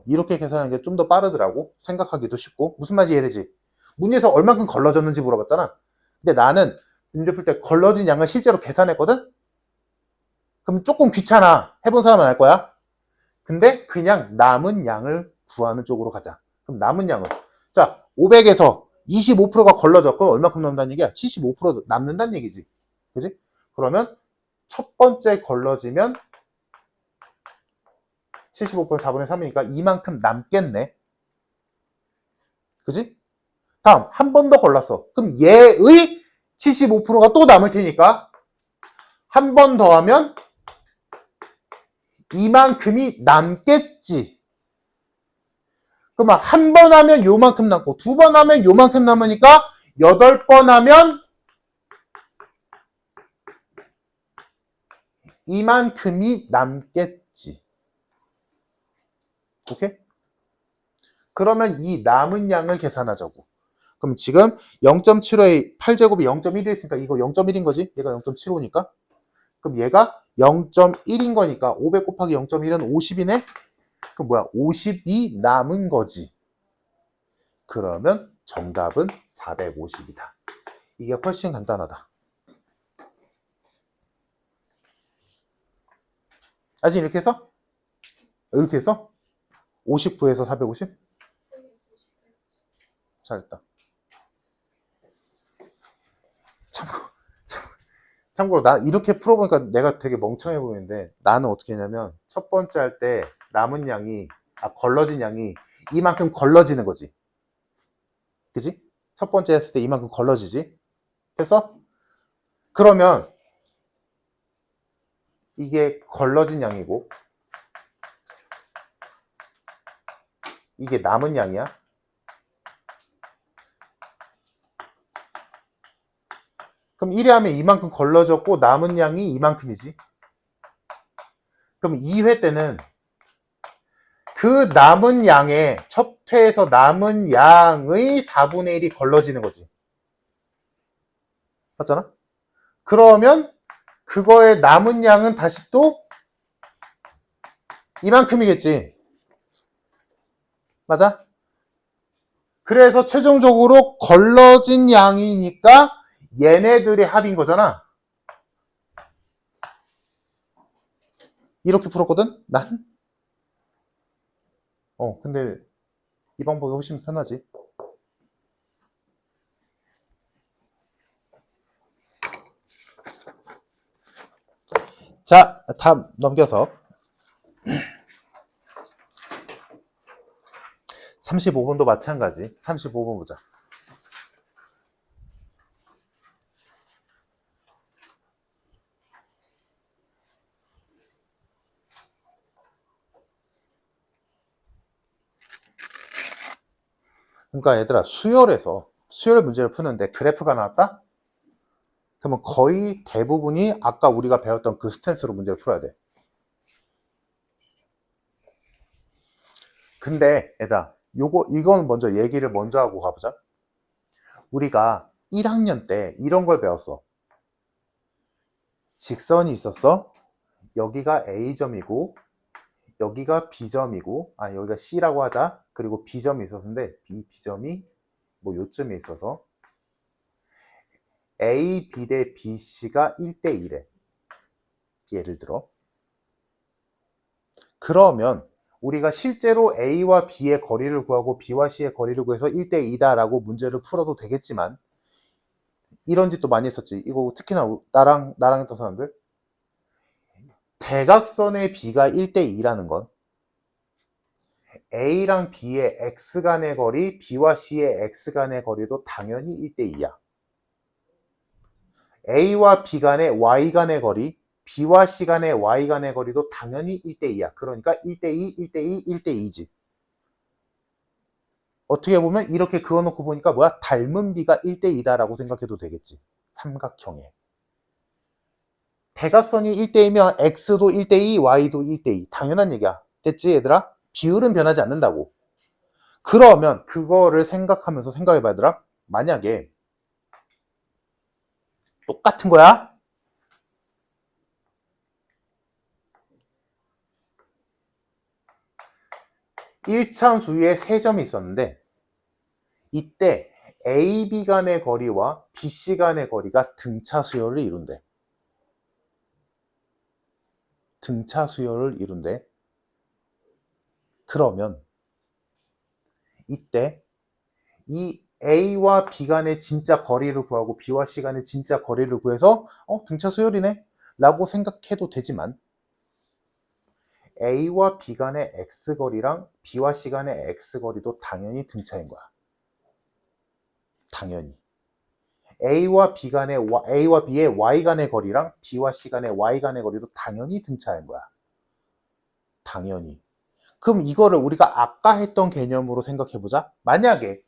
이렇게 계산하는 게 좀 더 빠르더라고. 생각하기도 쉽고. 무슨 말인지 이해되지? 문제에서 얼만큼 걸러졌는지 물어봤잖아. 근데 나는 문제 풀 때 걸러진 양을 실제로 계산했거든? 그럼 조금 귀찮아. 해본 사람은 알 거야. 근데 그냥 남은 양을 구하는 쪽으로 가자. 그럼 남은 양은, 자, 500에서 25%가 걸러져. 그럼 얼마큼 남는다는 얘기야? 75% 남는다는 얘기지. 그지? 그러면 첫 번째 걸러지면 75% 4분의 3이니까 이만큼 남겠네. 그지? 다음, 한 번 더 걸렀어. 그럼 얘의 75%가 또 남을 테니까 한 번 더 하면 이만큼이 남겠지. 그러면 한 번 하면 요만큼 남고, 2번 하면 요만큼 남으니까 8번 하면 이만큼이 남겠지. 오케이? 그러면 이 남은 양을 계산하자고. 그럼 지금 0.75의 8제곱이 0.1이 있으니까 이거 0.1인 거지? 얘가 0.75니까? 그럼 얘가 0.1인 거니까 500 곱하기 0.1은 50이네? 그럼 뭐야? 50이 남은 거지. 그러면 정답은 450이다. 이게 훨씬 간단하다. 아직 이렇게 해서? 이렇게 해서? 59에서 450? 잘했다. 참고로 나 이렇게 풀어보니까 내가 되게 멍청해 보이는데 나는 어떻게 했냐면 첫 번째 할 때 남은 양이 걸러진 양이 이만큼 걸러지는 거지. 그지? 첫 번째 했을 때 이만큼 걸러지지. 됐어? 그러면 이게 걸러진 양이고 이게 남은 양이야. 그럼 1회 하면 이만큼 걸러졌고 남은 양이 이만큼이지. 그럼 2회 때는 그 남은 양의 첫 회에서 남은 양의 4분의 1이 걸러지는 거지. 맞잖아? 그러면 그거의 남은 양은 다시 또 이만큼이겠지. 맞아? 그래서 최종적으로 걸러진 양이니까 얘네들의 합인 거잖아. 이렇게 풀었거든? 난? 근데 이 방법이 훨씬 편하지. 자, 다음 넘겨서 35번도 마찬가지. 35번 보자. 그러니까 얘들아 수열 문제를 푸는데 그래프가 나왔다? 그러면 거의 대부분이 아까 우리가 배웠던 그 스탠스로 문제를 풀어야 돼. 근데 얘들아 이건 먼저 얘기를 먼저 하고 가보자. 우리가 1학년 때 이런 걸 배웠어. 직선이 있었어. 여기가 A점이고 여기가 B점이고, 여기가 C라고 하자. 그리고 B점이 있었는데, 이 B점이 뭐 요점에 있어서 A, B 대 BC가 1대1에. 예를 들어. 그러면 우리가 실제로 A와 B의 거리를 구하고 B와 C의 거리를 구해서 1대2다라고 문제를 풀어도 되겠지만, 이런 짓도 많이 했었지. 이거 특히나 나랑 했던 사람들. 대각선의 B가 1대2라는 건 A랑 B의 X 간의 거리, B와 C의 X 간의 거리도 당연히 1대2야. A와 B 간의 Y 간의 거리, B와 C 간의 Y 간의 거리도 당연히 1대2야. 그러니까 1대2, 1대2, 1대2지. 어떻게 보면 이렇게 그어놓고 보니까 뭐야? 닮은 B가 1대2다라고 생각해도 되겠지. 삼각형에. 대각선이 1대2면 X도 1대2, Y도 1대2. 당연한 얘기야. 됐지 얘들아? 비율은 변하지 않는다고. 그러면 그거를 생각하면서 생각해봐 얘들아. 만약에 똑같은 거야. 일차수위에 세 점이 있었는데 이때 AB 간의 거리와 BC 간의 거리가 등차 수열을 이룬대. 등차 수열을 이룬대. 그러면 이때 이 A와 B 간의 진짜 거리를 구하고 B와 C 간의 진짜 거리를 구해서 등차 수열이네 라고 생각해도 되지만 A와 B 간의 X거리랑 B와 C 간의 X거리도 당연히 등차인 거야. 당연히. A와 B의 Y 간의 거리랑 B와 C 간의 Y 간의 거리도 당연히 등차인 거야. 당연히. 그럼 이거를 우리가 아까 했던 개념으로 생각해보자. 만약에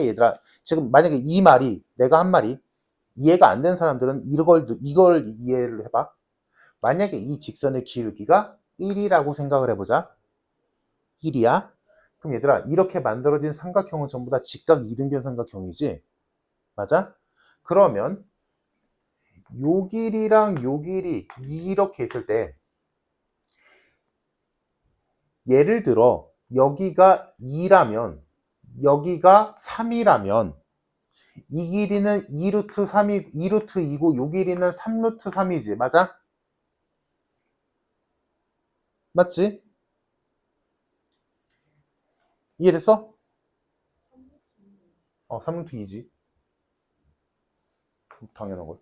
얘들아, 지금 만약에 이 말이, 내가 한 말이 이해가 안 된 사람들은 이걸 이해를 해봐. 만약에 이 직선의 기울기가 1이라고 생각을 해보자. 1이야. 그럼 얘들아, 이렇게 만들어진 삼각형은 전부 다 직각 이등변 삼각형이지? 맞아? 그러면 요 길이랑 요 길이 이렇게 있을 때 예를 들어 여기가 2라면 여기가 3이라면 이 길이는 2루트 3이 2루트 2고 요 길이는 3루트 3이지. 맞아? 맞지? 이해됐어? 3루트 2지. 당연한 걸.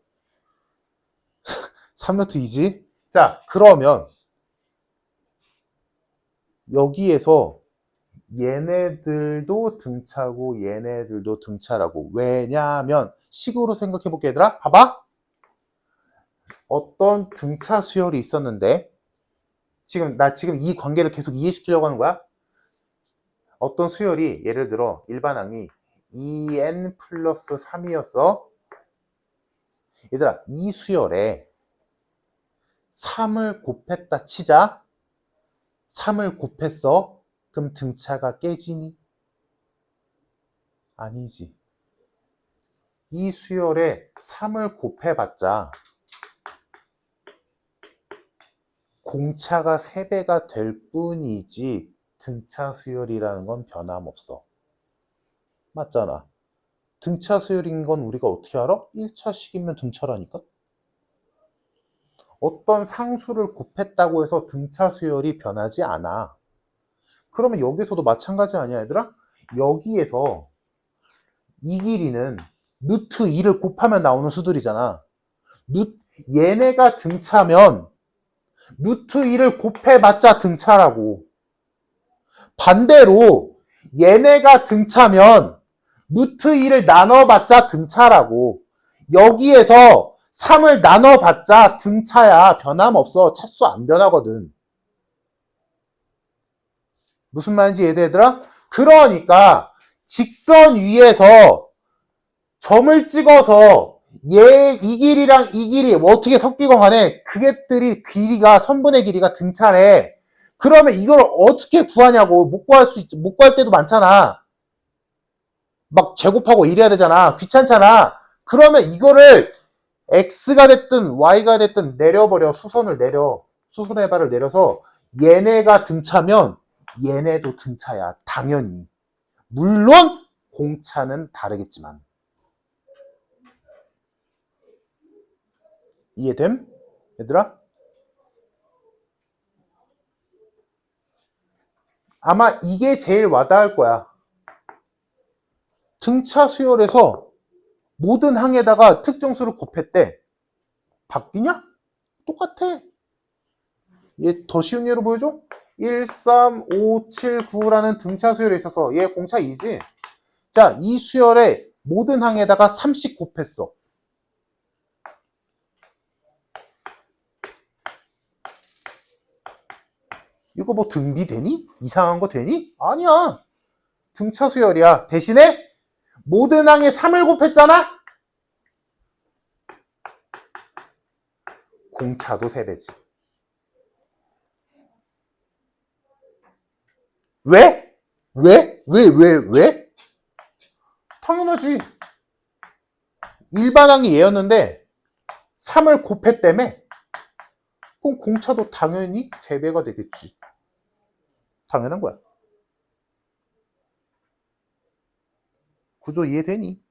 3루트 2지. 자, 그러면 여기에서 얘네들도 등차고 얘네들도 등차라고. 왜냐하면 식으로 생각해 볼게 얘들아. 봐봐. 어떤 등차 수열이 있었는데 지금 이 관계를 계속 이해시키려고 하는 거야. 어떤 수열이 예를 들어 일반항이 2n 플러스 3이었어. 얘들아, 이 수열에 3을 곱했다 치자. 3을 곱했어. 그럼 등차가 깨지니? 아니지. 이 수열에 3을 곱해봤자 공차가 3배가 될 뿐이지 등차 수열이라는 건 변함없어. 맞잖아. 등차 수열인 건 우리가 어떻게 알아? 1차식이면 등차라니까? 어떤 상수를 곱했다고 해서 등차 수열이 변하지 않아. 그러면 여기서도 마찬가지 아니야 얘들아? 여기에서 이 길이는 루트 2를 곱하면 나오는 수들이잖아. 얘네가 등차면 루트 2를 곱해봤자 등차라고. 반대로 얘네가 등차면 루트 2를 나눠봤자 등차라고. 여기에서 3을 나눠봤자 등차야. 변함없어. 차수 안 변하거든. 무슨 말인지 이해되더라? 그러니까 직선 위에서 점을 찍어서 이 길이랑 이 길이 어떻게 섞이건 간에 그것들이 선분의 길이가 등차래. 그러면 이걸 어떻게 구하냐고. 못 구할 때도 많잖아. 막 제곱하고 이래야 되잖아. 귀찮잖아. 그러면 이거를 X가 됐든 Y가 됐든 내려버려. 수선의 발을 내려서 얘네가 등차면 얘네도 등차야. 당연히. 물론 공차는 다르겠지만. 이해됨? 얘들아? 아마 이게 제일 와닿을 거야. 등차 수열에서 모든 항에다가 특정수를 곱했대. 바뀌냐? 똑같아. 얘 더 쉬운 예로 보여줘? 1, 3, 5, 7, 9라는 등차 수열에 있어서 얘 공차 2지. 자, 이 수열에 모든 항에다가 3씩 곱했어. 이거 뭐 등비 되니? 이상한 거 되니? 아니야. 등차 수열이야. 대신에 모든 항에 3을 곱했잖아? 공차도 3배지. 왜? 왜? 당연하지. 일반항이 얘였는데 3을 곱했다며? 그럼 공차도 당연히 3배가 되겠지. 당연한 거야. 구조 이해되니?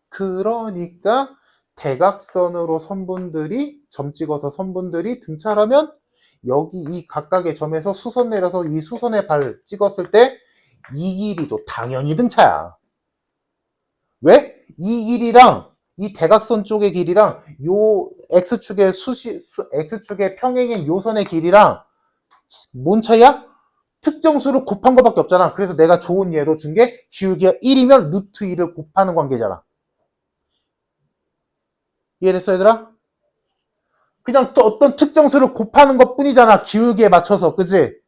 그러니까 대각선으로 선분들이 점 찍어서 선분들이 등차라면 여기 이 각각의 점에서 수선 내려서 이 수선에 발 찍었을 때 이 길이도 당연히 등차야. 왜? 이 길이랑 이 대각선 쪽의 길이랑 요 x축의 x축의 평행인 요선의 길이랑 뭔 차이야? 특정수를 곱한 것밖에 없잖아. 그래서 내가 좋은 예로 준 게 기울기가 1이면 루트 2를 곱하는 관계잖아. 이해됐어, 얘들아? 그냥 또 어떤 특정수를 곱하는 것 뿐이잖아. 기울기에 맞춰서. 그치?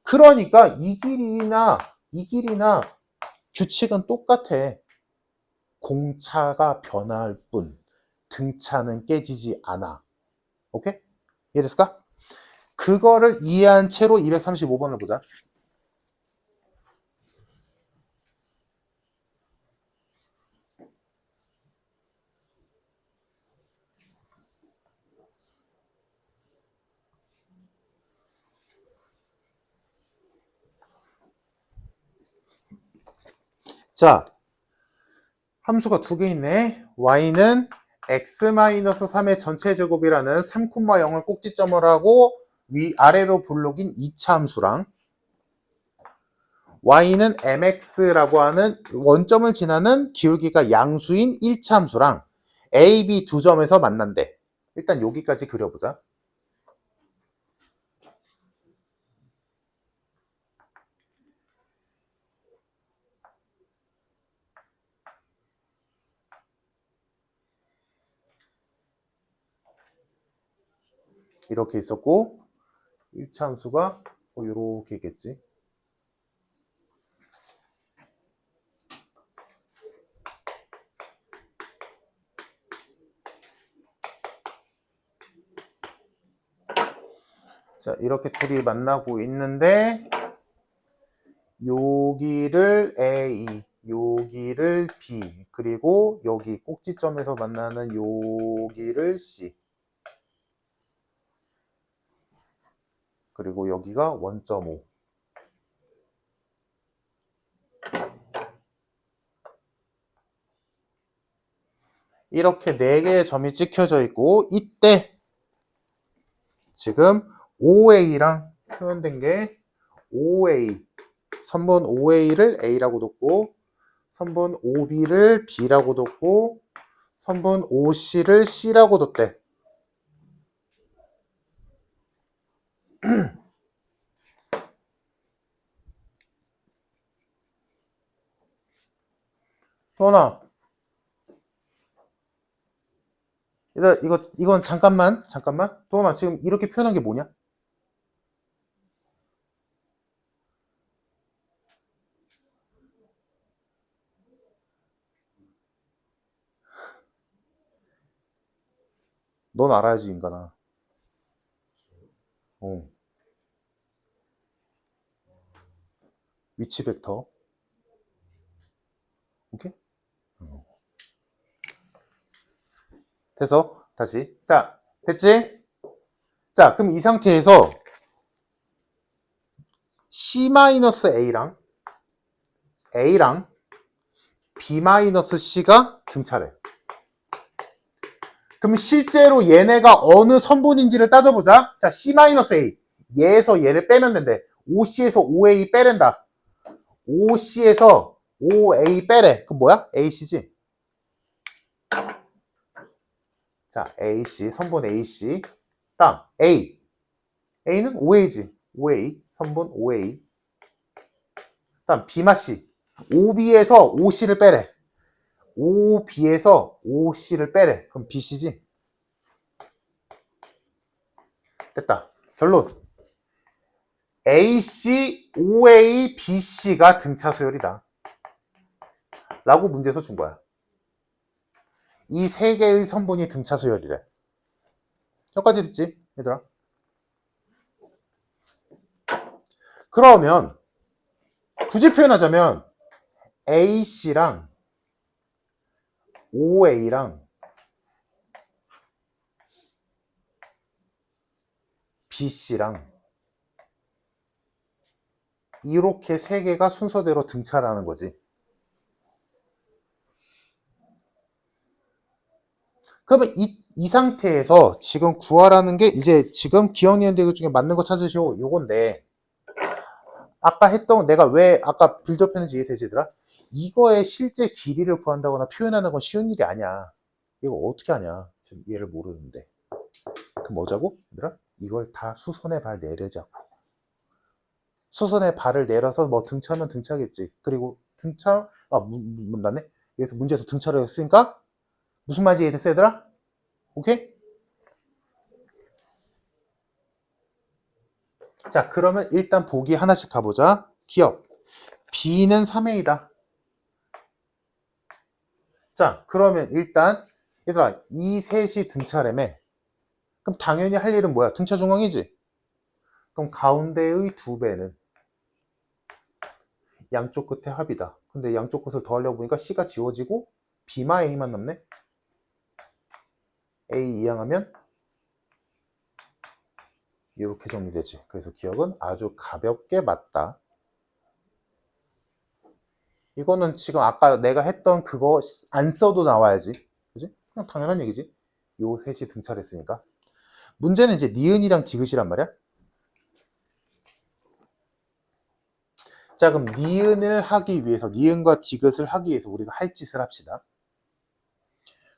그러니까 이 길이나 규칙은 똑같아. 공차가 변할 뿐 등차는 깨지지 않아. 오케이? 이해됐을까? 그거를 이해한 채로 235번을 보자. 자, 함수가 2개 있네. y는 x-3의 전체 제곱이라는 3,0을 꼭지점을 하고 아래로 볼록인 2차 함수랑 y는 mx라고 하는 원점을 지나는 기울기가 양수인 1차 함수랑 a, b 두 점에서 만난대. 일단 여기까지 그려보자. 이렇게 있었고 1차 함수가 이렇게 있겠지. 자, 이렇게 둘이 만나고 있는데 여기를 A, 여기를 B, 그리고 여기 꼭지점에서 만나는 여기를 C, 그리고 여기가 원점 5. 이렇게 4개의 점이 찍혀져 있고 이때 지금 OA랑 표현된 게 OA, 선분 OA를 A라고 뒀고 선분 OB를 B라고 뒀고 선분 OC를 C라고 뒀대. 도원아, 이건 잠깐만. 도원아, 지금 이렇게 표현한 게 뭐냐? 넌 알아야지, 인간아. 위치 벡터. 오케이? 됐어. 다시. 자, 됐지? 자, 그럼 이 상태에서 C-A랑 A랑 B-C가 등차래. 그럼 실제로 얘네가 어느 선분인지를 따져보자. 자, C-A. 얘에서 얘를 빼면 된대. OC에서 OA 빼랜다. OC에서 OA 빼래. 그럼 뭐야? AC지. 자, AC, 선분 AC. 다음, A. A는 OA지. OA, 선분 OA. 다음, B맛C. OB에서 OC를 빼래. OB에서 OC를 빼래. 그럼 BC지. 됐다. 결론. AC, OA, BC가 등차 수열이다. 라고 문제에서 준 거야. 이 세 개의 선분이 등차 수열이래. 여기까지 됐지, 얘들아? 그러면 굳이 표현하자면 AC랑 OA랑 BC랑 이렇게 세 개가 순서대로 등차라는 거지. 그러면 이 상태에서 지금 구하라는 게 이제 지금 기억니은 대교 중에 맞는 거 찾으시오. 요건데 아까 했던 내가 왜 아까 빌드업 했는지 이해되지 얘들아? 이거의 실제 길이를 구한다거나 표현하는 건 쉬운 일이 아니야. 이거 어떻게 하냐? 지금 얘를 모르는데. 그럼 뭐자고? 얘들아? 이걸 다 수선의 발 내려자고. 수선의 발을 내려서 뭐 등차면 등차겠지. 그리고 등차, 맞네? 여기서 문제에서 등차를 했으니까 무슨 말인지 이해됐어 얘들아? 오케이? 자, 그러면 일단 보기 하나씩 가보자. 기억. B는 3A다. 자, 그러면 일단 얘들아 이 셋이 등차라며. 그럼 당연히 할 일은 뭐야? 등차 중앙이지. 그럼 가운데의 2배는 양쪽 끝에 합이다. 근데 양쪽 끝을 더하려고 보니까 C가 지워지고 B마 A만 남네. A 이항하면 이렇게 정리되지. 그래서 기억은 아주 가볍게 맞다. 이거는 지금 아까 내가 했던 그거 안 써도 나와야지. 그지? 그냥 당연한 얘기지. 요 셋이 등차했으니까. 문제는 이제 니은이랑 디귿이란 말이야. 자, 그럼 니은을 하기 위해서, 니은과 디귿을 하기 위해서 우리가 할 짓을 합시다.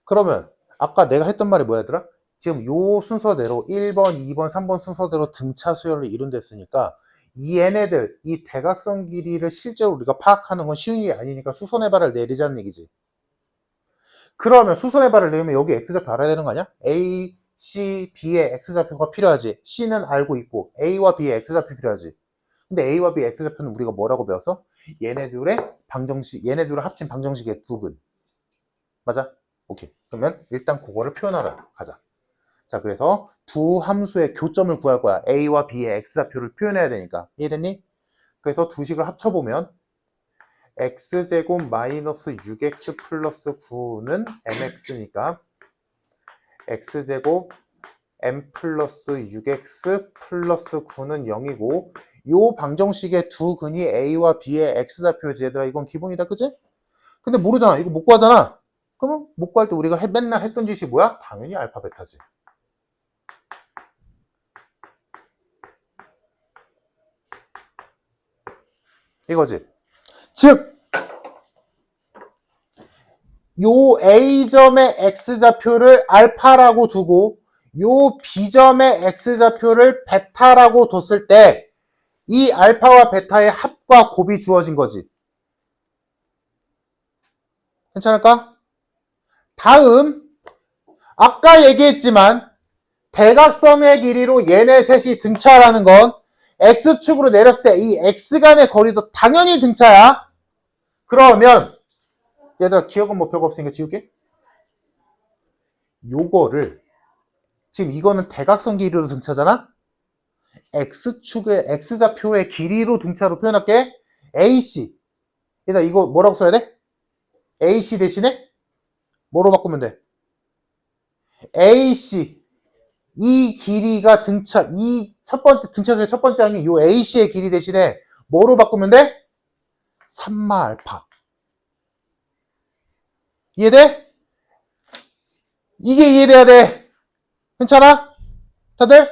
그러면 아까 내가 했던 말이 뭐였더라? 지금 요 순서대로 1번, 2번, 3번 순서대로 등차 수열을 이룬댔으니까 이 얘네들, 이 대각선 길이를 실제로 우리가 파악하는 건 쉬운 일이 아니니까 수선의 발을 내리자는 얘기지. 그러면 수선의 발을 내리면 여기 X좌표 알아야 되는 거 아니야? A, C, B의 X좌표가 필요하지. C는 알고 있고 A와 B의 X좌표 필요하지. 근데 A와 B의 X좌표는 우리가 뭐라고 배웠어? 얘네들의 방정식, 얘네들을 합친 방정식의 두근. 맞아? 오케이. 그러면 일단 그거를 표현하러 가자. 자, 그래서 두 함수의 교점을 구할 거야. A와 B의 X좌표를 표현해야 되니까. 이해됐니? 그래서 두 식을 합쳐보면 X제곱 마이너스 6X 플러스 9는 MX니까 X제곱 M 플러스 6X 플러스 9는 0이고 요 방정식의 두 근이 A와 B의 X좌표지. 얘들아 이건 기본이다. 그치? 근데 모르잖아. 이거 못 구하잖아. 그러면 못 구할 때 우리가 맨날 했던 짓이 뭐야? 당연히 알파 베타지. 이거지. 즉, 요 A점의 X좌표를 알파라고 두고 요 B점의 X좌표를 베타라고 뒀을 때 이 알파와 베타의 합과 곱이 주어진 거지. 괜찮을까? 다음, 아까 얘기했지만 대각선의 길이로 얘네 셋이 등차라는 건 X축으로 내렸을 때 이 X 간의 거리도 당연히 등차야. 그러면 얘들아 기억은 뭐 별거 없으니까 지울게. 요거를 지금 이거는 대각선 길이로 등차잖아. X축의 X좌표의 길이로 등차로 표현할게. AC. 얘들아 이거 뭐라고 써야 돼? AC 대신에 뭐로 바꾸면 돼? AC 이 길이가 이 첫 번째, 등차수의 첫 번째 항이 요 AC의 길이 대신에 뭐로 바꾸면 돼? 3마 알파. 이해돼? 이게 이해돼야 돼. 괜찮아? 다들?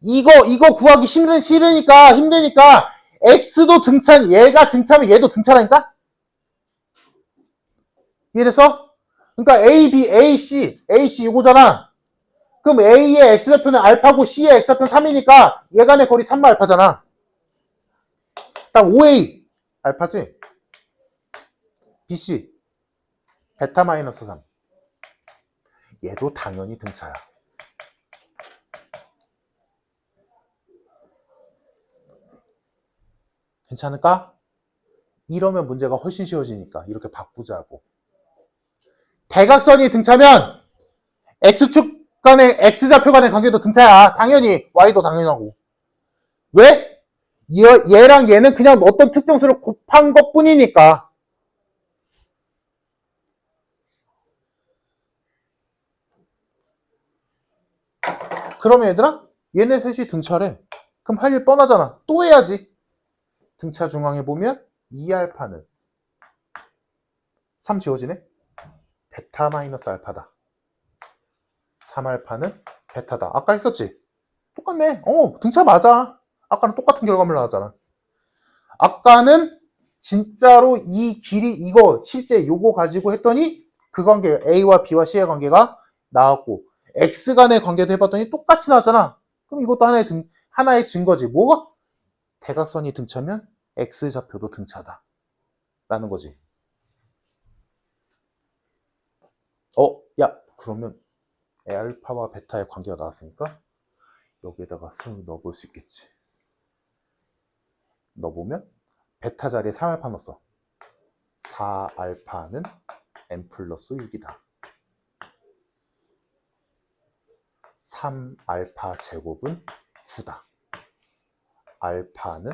이거 구하기 힘드니까, X도 등차, 얘가 등차면 얘도 등차라니까? 이해됐어? 그러니까 AC 이거잖아. 그럼 A의 X좌표는 알파고 C의 X좌표는 3이니까 얘 간의 거리 3마 알파잖아. 딱 5A 알파지? BC 베타 마이너스 3. 얘도 당연히 등차야. 괜찮을까? 이러면 문제가 훨씬 쉬워지니까 이렇게 바꾸자고. 대각선이 등차면 X축 간의 X좌표 간의 관계도 등차야. 당연히 Y도 당연하고. 왜? 얘랑 얘는 그냥 어떤 특정 수를 곱한 것 뿐이니까. 그러면 얘들아, 얘네 셋이 등차래. 그럼 할 일 뻔하잖아. 또 해야지. 등차 중앙에 보면 2알파는 3 지워지네? 베타 마이너스 알파다. 3알파는 베타다. 아까 했었지? 똑같네. 등차 맞아. 아까는 똑같은 결과물 나왔잖아. 아까는 진짜로 이 길이 이거 실제 요거 가지고 했더니 그 관계 A와 B와 C의 관계가 나왔고 X 간의 관계도 해봤더니 똑같이 나왔잖아. 그럼 이것도 하나의 증거지. 뭐가? 대각선이 등차면 X좌표도 등차다. 라는 거지. 야, 그러면 알파와 베타의 관계가 나왔으니까 여기에다가 쓱 넣어볼 수 있겠지. 넣어보면 베타 자리에 3알파 넣었어. 4알파는 n 플러스 6이다. 3알파 제곱은 9다. 알파는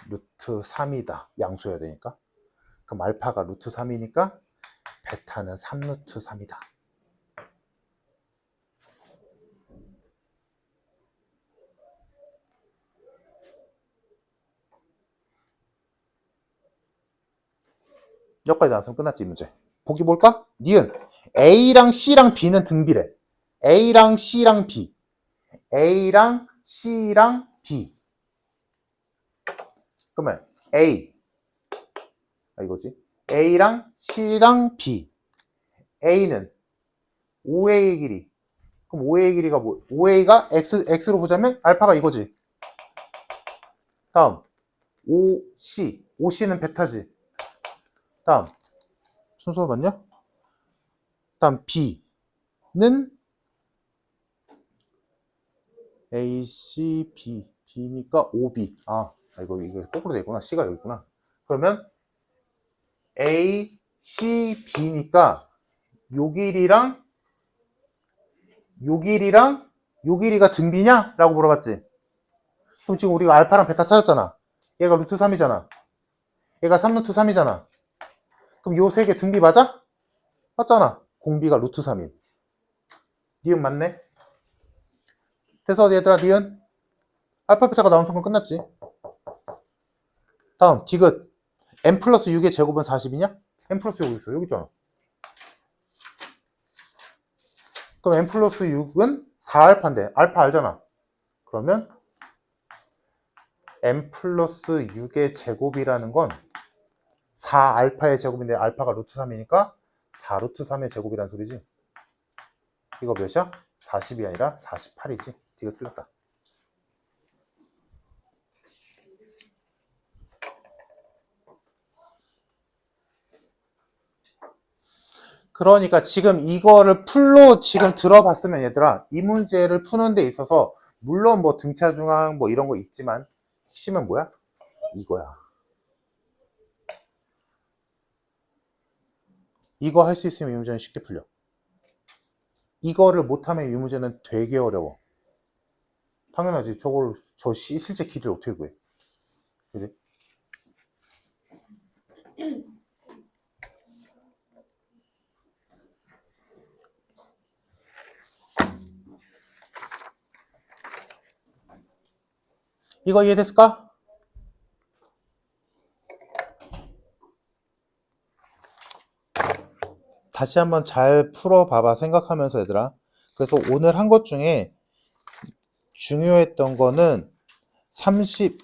루트 3이다. 양수해야 되니까. 그럼 알파가 루트 3이니까 베타는 3루트 3이다. 여기까지 나왔으면 끝났지, 문제. 보기 볼까? 니은 A랑 C랑 B는 등비래. A랑 C랑 B. A랑 C랑 B. 그러면 이거지. A랑 C랑 B. A는 5A의 길이. 그럼 5A의 길이가 뭐? 5A가 X로 보자면 알파가 이거지. 다음 5C. 5C는 베타지. 다음 순서 맞냐? 다음 B는 AC, B. B니까 5B. 이거 거꾸로 돼 있구나. C가 여기 있구나. 그러면 A, C, B니까 요 길이랑 요 길이가 등비냐? 라고 물어봤지. 그럼 지금 우리가 알파랑 베타 찾았잖아. 얘가 루트 3이잖아. 얘가 3루트 3이잖아. 그럼 요 세 개 등비 맞아? 맞잖아. 공비가 루트 3인. 니은 맞네. 됐어, 얘들아, 니은. 알파 베타가 나온 순간 끝났지. 다음, 디귿. n 플러스 6의 제곱은 40이냐? n 플러스 6 있어. 여기 있잖아. 그럼 n 플러스 6은 4알파인데, 알파 알잖아. 그러면 n 플러스 6의 제곱이라는 건 4알파의 제곱인데 알파가 루트 3이니까 4루트 3의 제곱이란 소리지. 이거 몇이야? 40이 아니라 48이지. 이거 틀렸다. 그러니까 지금 이거를 풀로 지금 들어봤으면 얘들아, 이 문제를 푸는 데 있어서 물론 뭐 등차 중앙 뭐 이런 거 있지만 핵심은 뭐야? 이거야. 이거 할 수 있으면 이 문제는 쉽게 풀려. 이거를 못하면 이 문제는 되게 어려워. 당연하지. 실제 길이를 어떻게 구해? 그지? 이거 이해됐을까? 다시 한번 잘 풀어봐봐, 생각하면서 얘들아. 그래서 오늘 한 것 중에 중요했던 거는 30,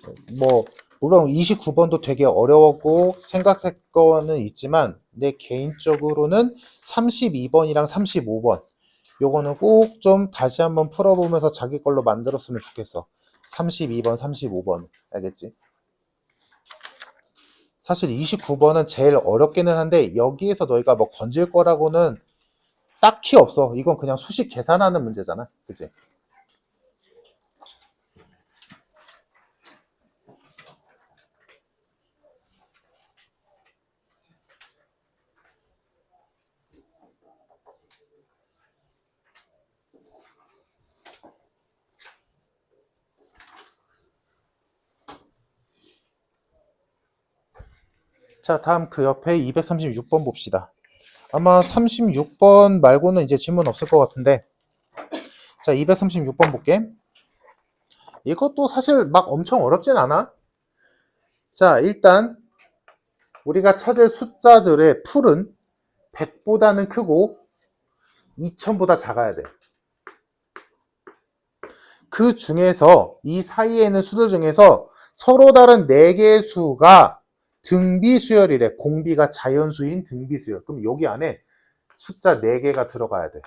물론 29번도 되게 어려웠고 생각할 거는 있지만 내 개인적으로는 32번이랑 35번 요거는 꼭 좀 다시 한번 풀어보면서 자기 걸로 만들었으면 좋겠어. 32번, 35번. 알겠지? 사실 29번은 제일 어렵기는 한데 여기에서 너희가 뭐 건질 거라고는 딱히 없어. 이건 그냥 수식 계산하는 문제잖아. 그치? 자, 다음 그 옆에 236번 봅시다. 아마 36번 말고는 이제 질문 없을 것 같은데. 자, 236번 볼게. 이것도 사실 막 엄청 어렵진 않아. 자, 일단 우리가 찾을 숫자들의 풀은 100보다는 크고 2000보다 작아야 돼. 그 중에서 이 사이에 있는 수들 중에서 서로 다른 4개의 수가 등비수열이래. 공비가 자연수인 등비수열. 그럼 여기 안에 숫자 4개가 들어가야 돼.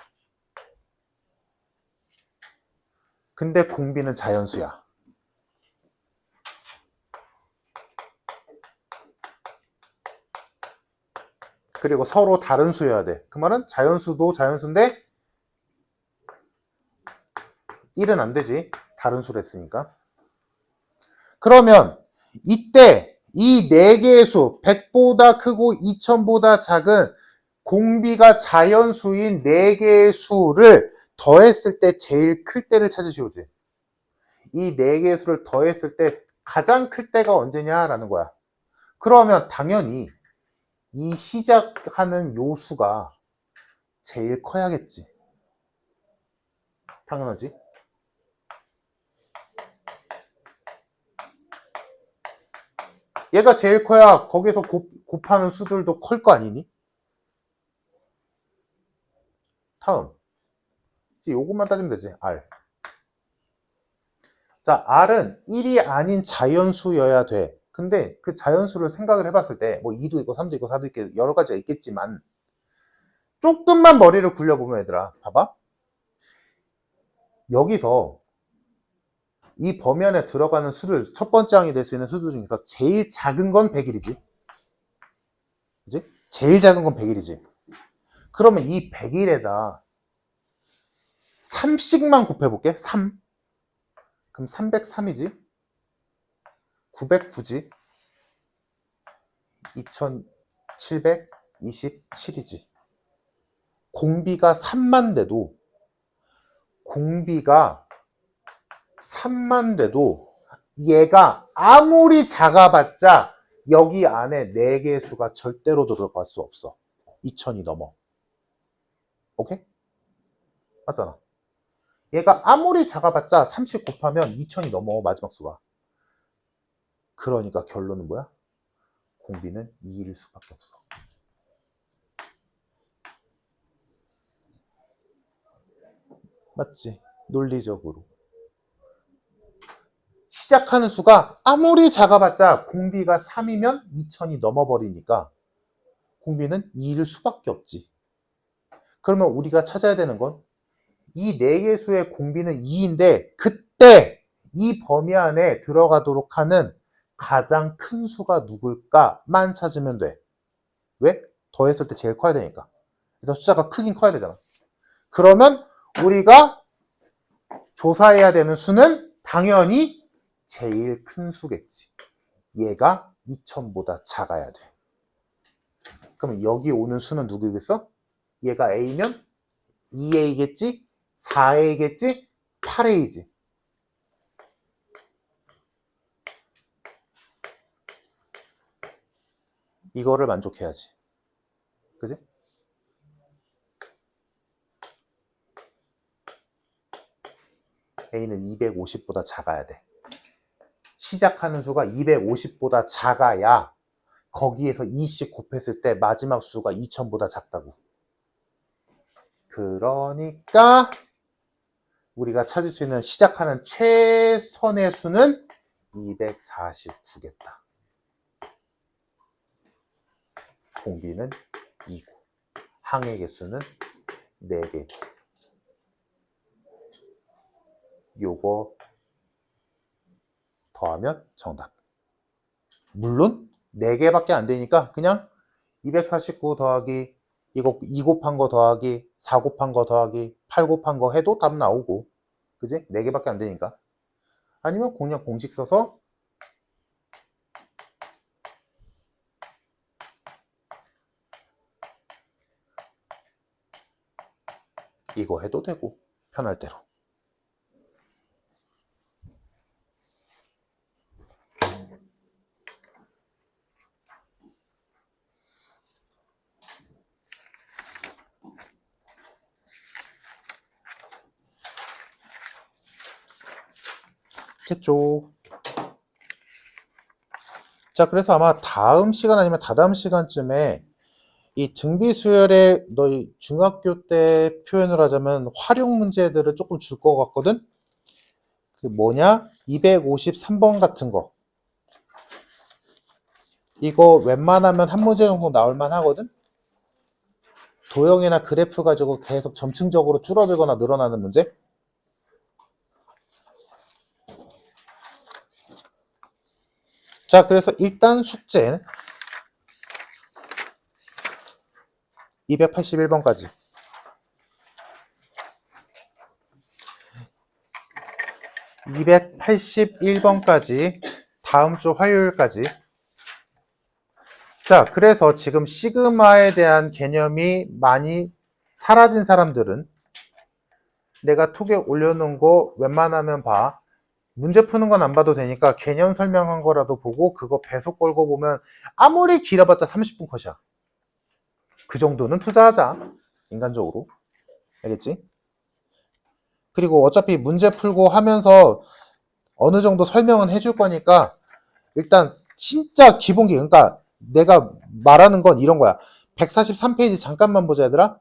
근데 공비는 자연수야. 그리고 서로 다른 수여야 돼. 그 말은 자연수도 자연수인데 1은 안 되지. 다른 수를 했으니까. 그러면 이때 이 4개의 수, 100보다 크고 2000보다 작은 공비가 자연수인 4개의 수를 더했을 때 제일 클 때를 찾으시오지. 이 4개의 수를 더했을 때 가장 클 때가 언제냐라는 거야. 그러면 당연히 이 시작하는 요 수가 제일 커야겠지. 당연하지. 얘가 제일 커야 거기서 곱하는 수들도 클 거 아니니? 다음. 이제 요것만 따지면 되지. R. 자, R은 1이 아닌 자연수여야 돼. 근데 그 자연수를 생각을 해봤을 때, 뭐 2도 있고 3도 있고 4도 있고 여러 가지가 있겠지만, 조금만 머리를 굴려보면 얘들아, 봐봐. 여기서 이 범위 안에 들어가는 수를, 첫 번째 항이 될 수 있는 수들 중에서 제일 작은 건 100일이지. 그지? 제일 작은 건 100일이지. 그러면 이 100일에다 3씩만 곱해볼게. 3. 그럼 303이지. 909지. 2727이지. 공비가 3만 돼도 공비가 3만 돼도 얘가 아무리 작아봤자 여기 안에 4개의 수가 절대로 들어갈 수 없어. 2000이 넘어. 오케이? 맞잖아. 얘가 아무리 작아봤자 30 곱하면 2000이 넘어, 마지막 수가. 그러니까 결론은 뭐야? 공비는 2일 수밖에 없어. 맞지? 논리적으로. 시작하는 수가 아무리 작아봤자 공비가 3이면 2000이 넘어버리니까 공비는 2일 수밖에 없지. 그러면 우리가 찾아야 되는 건 이 4개 수의 공비는 2인데 그때 이 범위 안에 들어가도록 하는 가장 큰 수가 누굴까만 찾으면 돼. 왜? 더했을 때 제일 커야 되니까. 일단 숫자가 크긴 커야 되잖아. 그러면 우리가 조사해야 되는 수는 당연히 제일 큰 수겠지. 얘가 2000보다 작아야 돼. 그럼 여기 오는 수는 누구겠어? 얘가 A면 2A겠지? 4A겠지? 8A지. 이거를 만족해야지. 그지? A는 250보다 작아야 돼. 시작하는 수가 250보다 작아야 거기에서 2씩 곱했을 때 마지막 수가 2000보다 작다고. 그러니까 우리가 찾을 수 있는 시작하는 최선의 수는 249겠다. 공비는 2고 항의 개수는 4개고 요거 더하면 정답. 물론 4개밖에 안 되니까 그냥 249 더하기 이거 2 곱한 거 더하기 4 곱한 거 더하기 8 곱한 거 해도 답 나오고, 그지? 4개밖에 안 되니까. 아니면 그냥 공식 써서 이거 해도 되고 편할 대로. 했죠. 자, 그래서 아마 다음 시간 아니면 다다음 시간쯤에 이 등비수열의 너희 중학교 때 표현을 하자면 활용 문제들을 조금 줄 것 같거든? 그 뭐냐? 253번 같은 거. 이거 웬만하면 한 문제 정도 나올 만 하거든? 도형이나 그래프 가지고 계속 점층적으로 줄어들거나 늘어나는 문제? 자, 그래서 일단 숙제 281번까지. 281번까지 다음 주 화요일까지. 자, 그래서 지금 시그마에 대한 개념이 많이 사라진 사람들은 내가 톡에 올려놓은 거 웬만하면 봐. 문제 푸는 건 안 봐도 되니까 개념 설명한 거라도 보고 그거 배속 걸고 보면 아무리 길어봤자 30분 컷이야. 그 정도는 투자하자. 인간적으로. 알겠지? 그리고 어차피 문제 풀고 하면서 어느 정도 설명은 해줄 거니까 일단 진짜 기본기, 그러니까 내가 말하는 건 이런 거야. 143페이지 잠깐만 보자 얘들아.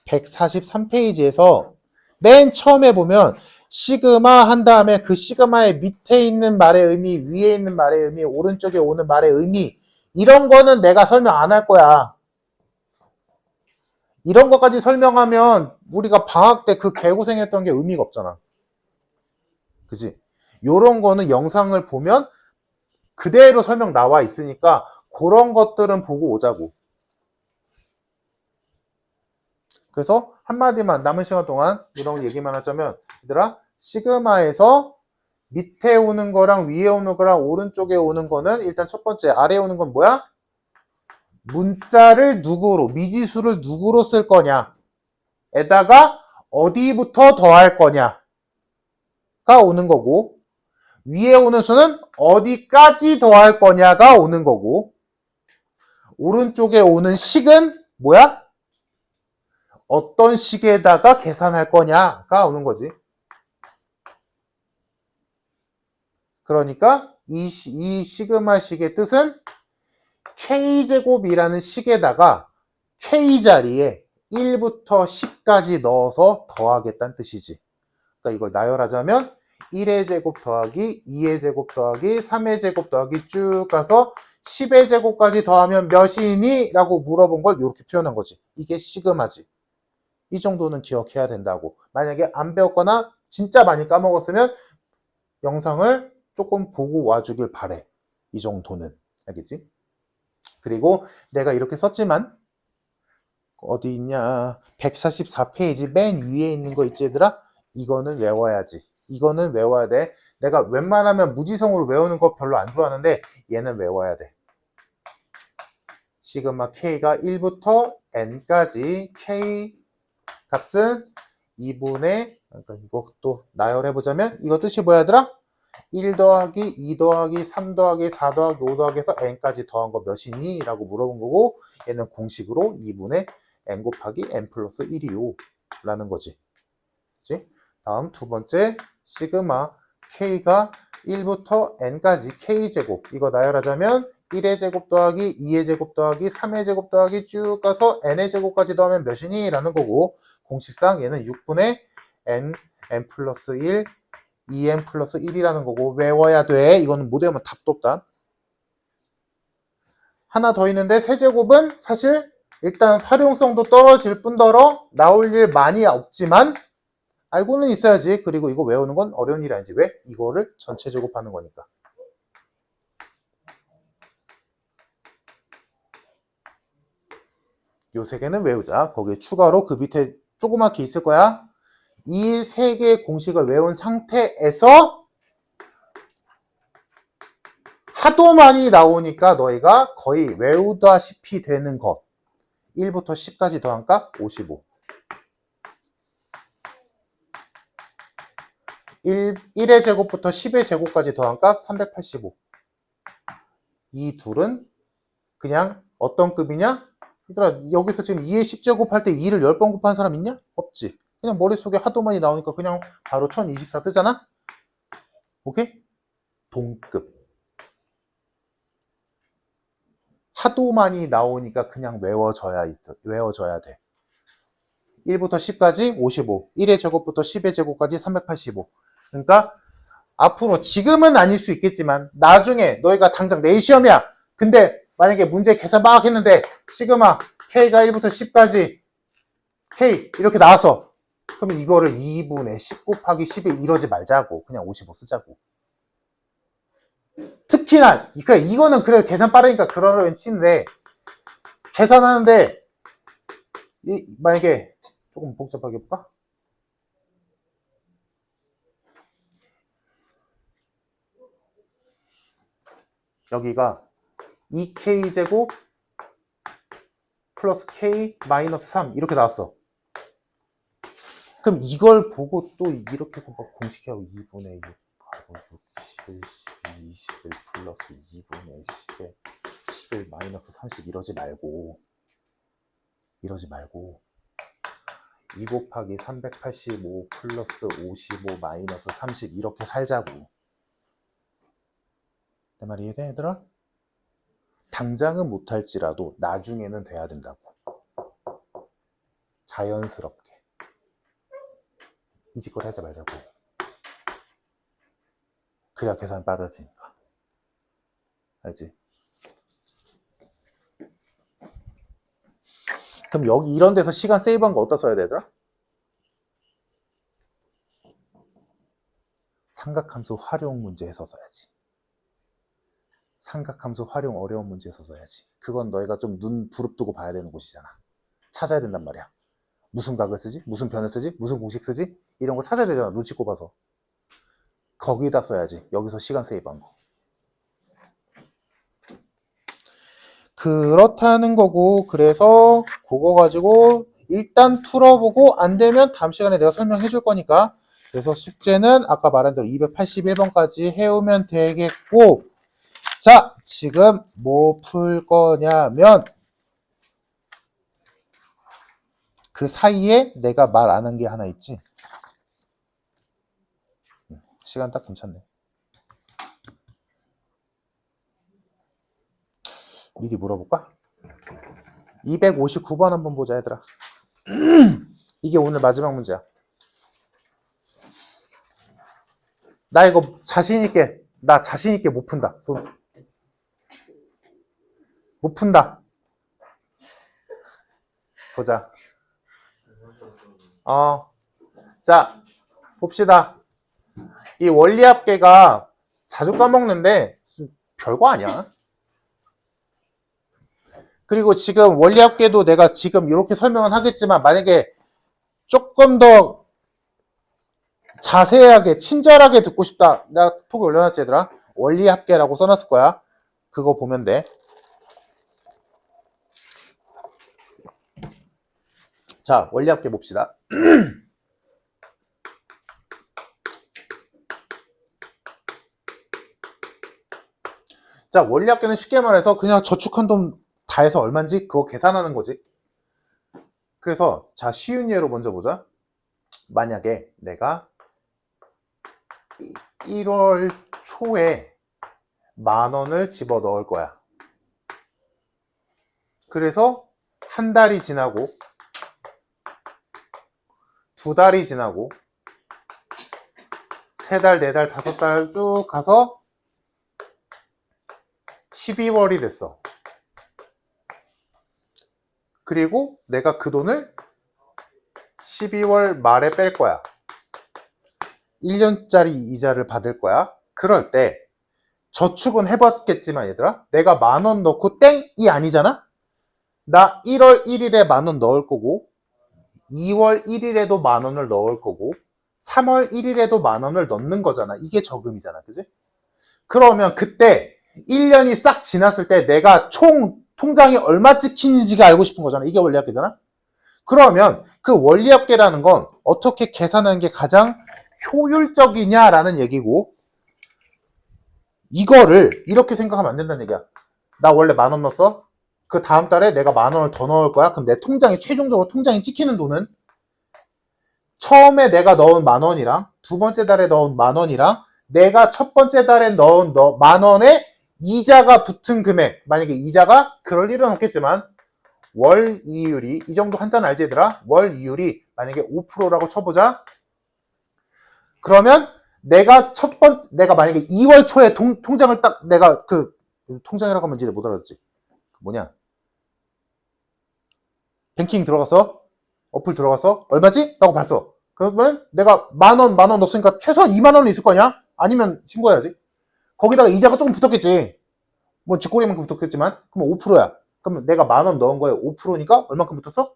143페이지에서 맨 처음에 보면 시그마 한 다음에 그 시그마의 밑에 있는 말의 의미, 위에 있는 말의 의미, 오른쪽에 오는 말의 의미, 이런 거는 내가 설명 안 할 거야. 이런 것까지 설명하면 우리가 방학 때 그 개고생했던 게 의미가 없잖아. 그치? 요런 거는 영상을 보면 그대로 설명 나와 있으니까 그런 것들은 보고 오자고. 그래서 한마디만 남은 시간 동안 이런 얘기만 하자면, 얘들아, 시그마에서 밑에 오는 거랑 위에 오는 거랑 오른쪽에 오는 거는 일단 첫 번째, 아래에 오는 건 뭐야? 문자를 누구로, 미지수를 누구로 쓸 거냐 에다가 어디부터 더할 거냐가 오는 거고, 위에 오는 수는 어디까지 더할 거냐가 오는 거고, 오른쪽에 오는 식은 뭐야? 어떤 식에다가 계산할 거냐가 오는 거지. 그러니까 이 시그마 식의 뜻은 K제곱이라는 식에다가 K자리에 1부터 10까지 넣어서 더하겠다는 뜻이지. 그러니까 이걸 나열하자면 1의 제곱 더하기 2의 제곱 더하기 3의 제곱 더하기 쭉 가서 10의 제곱까지 더하면 몇이니? 라고 물어본 걸 이렇게 표현한 거지. 이게 시그마지. 이 정도는 기억해야 된다고. 만약에 안 배웠거나 진짜 많이 까먹었으면 영상을 조금 보고 와주길 바래. 이 정도는. 알겠지? 그리고 내가 이렇게 썼지만 어디 있냐, 144페이지 맨 위에 있는 거 있지 얘들아? 이거는 외워야지. 이거는 외워야 돼. 내가 웬만하면 무지성으로 외우는 거 별로 안 좋아하는데 얘는 외워야 돼. 시그마 K가 1부터 N까지 K 값은 2분의, 그러니까 이것도 나열해보자면 이거 뜻이 뭐야 얘들아? 1 더하기 2 더하기 3 더하기 4 더하기 5 더하기 해서 n까지 더한 거 몇이니? 라고 물어본 거고, 얘는 공식으로 2분의 n 곱하기 n 플러스 1이요 라는 거지. 그치? 다음 두 번째, 시그마 K가 1부터 n까지 k제곱 이거 나열하자면 1의 제곱 더하기 2의 제곱 더하기 3의 제곱 더하기 쭉 가서 n의 제곱까지 더하면 몇이니? 라는 거고 공식상 얘는 6분의 n 플러스 1 2n 플러스 1이라는 거고 외워야 돼. 이거는 못 외우면 답도 없다. 하나 더 있는데 세제곱은 사실 일단 활용성도 떨어질 뿐더러 나올 일 많이 없지만 알고는 있어야지. 그리고 이거 외우는 건 어려운 일이 아니지. 왜? 이거를 전체 제곱하는 거니까. 요 세 개는 외우자. 거기에 추가로 그 밑에 조그맣게 있을 거야. 이 세 개의 공식을 외운 상태에서 하도 많이 나오니까 너희가 거의 외우다시피 되는 것. 1부터 10까지 더한 값 55. 1의 제곱부터 10의 제곱까지 더한 값 385. 이 둘은 그냥 어떤 급이냐? 얘들아, 여기서 지금 2의 10제곱 할 때 2를 10번 곱한 사람 있냐? 없지. 그냥 머릿속에 하도 많이 나오니까 그냥 바로 1024 뜨잖아? 오케이? 동급. 하도 많이 나오니까 그냥 외워져야 돼. 1부터 10까지 55. 1의 제곱부터 10의 제곱까지 385. 그러니까 앞으로 지금은 아닐 수 있겠지만 나중에 너희가 당장 내일 시험이야. 근데 만약에 문제 계산 막 했는데 시그마 K가 1부터 10까지 K 이렇게 나왔어. 그러면 이거를 2분의 10 곱하기 11 이러지 말자고. 그냥 55 쓰자고. 특히나 그래 이거는 그래 계산 빠르니까 그러려니 치는데 계산하는데 만약에 조금 복잡하게 해볼까? 여기가 2k제곱 플러스 k 마이너스 3 이렇게 나왔어. 그럼 이걸 보고 또 이렇게 해서 막 공식하고 2분의 6 하고 6, 11, 12, 21 플러스 2분의 10에 11 마이너스 30 이러지 말고 2 곱하기 385 플러스 55 마이너스 30 이렇게 살자고. 내 말이 이해돼 얘들아? 당장은 못할지라도 나중에는 돼야 된다고. 자연스럽게. 이 짓거리 하지 말자고. 그래야 계산 빠르지니까. 알지? 그럼 여기 이런 데서 시간 세이브한 거 어디다 써야 되더라? 삼각함수 활용 문제에서 써야지. 삼각함수 활용 어려운 문제에서 써야지. 그건 너희가 좀 눈 부릅뜨고 봐야 되는 곳이잖아. 찾아야 된단 말이야. 무슨 각을 쓰지? 무슨 변을 쓰지? 무슨 공식 쓰지? 이런 거 찾아야 되잖아. 눈치 꼽아서. 거기다 써야지. 여기서 시간 세이브한 거. 그렇다는 거고 그래서 그거 가지고 일단 풀어보고 안 되면 다음 시간에 내가 설명해 줄 거니까 그래서 숙제는 아까 말한 대로 281번까지 해오면 되겠고 자 지금 뭐 풀 거냐면 그 사이에 내가 말 안 한 게 하나 있지. 시간 딱 괜찮네. 미리 물어볼까? 259번 한번 보자 얘들아. 이게 오늘 마지막 문제야. 나 이거 자신있게 못 푼다. 못 푼다. 보자. 자, 봅시다. 이 원리합계가 자주 까먹는데 별거 아니야. 그리고 지금 원리합계도 내가 지금 이렇게 설명은 하겠지만 만약에 조금 더 자세하게 친절하게 듣고 싶다. 내가 톡에 올려놨지 얘들아. 원리합계라고 써놨을 거야. 그거 보면 돼. 자, 원리합계 봅시다. 자, 원리합계는 쉽게 말해서 그냥 저축한 돈 다 해서 얼마인지 그거 계산하는 거지. 그래서 자, 쉬운 예로 먼저 보자. 만약에 내가 1월 초에 10,000원을 집어 넣을 거야. 그래서 한 달이 지나고 2달이 지나고 3달, 4달, 5달 쭉 가서 12월이 됐어. 그리고 내가 그 돈을 12월 말에 뺄 거야. 1년짜리 이자를 받을 거야. 그럴 때 저축은 해봤겠지만 얘들아, 내가 10,000원 넣고 땡이 아니잖아? 나 1월 1일에 10,000원 넣을 거고 2월 1일에도 10,000원을 넣을 거고 3월 1일에도 10,000원을 넣는 거잖아. 이게 저금이잖아. 그지? 그러면 그때 1년이 싹 지났을 때 내가 총 통장에 얼마 찍히는지가 알고 싶은 거잖아. 이게 원리합계잖아. 그러면 그 원리합계라는 건 어떻게 계산하는 게 가장 효율적이냐라는 얘기고, 이거를 이렇게 생각하면 안 된다는 얘기야. 나 원래 10,000원 넣었어? 그 다음 달에 내가 10,000원을 더 넣을 거야. 그럼 내 통장에 최종적으로 통장에 찍히는 돈은 처음에 내가 넣은 10,000원이랑 두 번째 달에 넣은 10,000원이랑 내가 첫 번째 달에 넣은 10,000원에 이자가 붙은 금액, 만약에 이자가 그럴 일은 없겠지만 월 이율이, 이 정도 한자는 알지 얘들아? 월 이율이 만약에 5%라고 쳐보자. 그러면 내가 내가 만약에 2월 초에 통장을 딱, 내가 통장이라고 하면 이제 못 알아듣지. 뭐냐? 뱅킹 들어가서, 어플 들어가서, 얼마지? 라고 봤어. 그러면 내가 10,000원 넣었으니까 최소한 20,000원은 있을 거냐? 아니면 신고해야지. 거기다가 이자가 조금 붙었겠지. 뭐 쥐꼬리만큼 붙었겠지만, 그럼 5%야. 그러면 내가 10,000원 넣은 거에 5%니까 얼마큼 붙었어?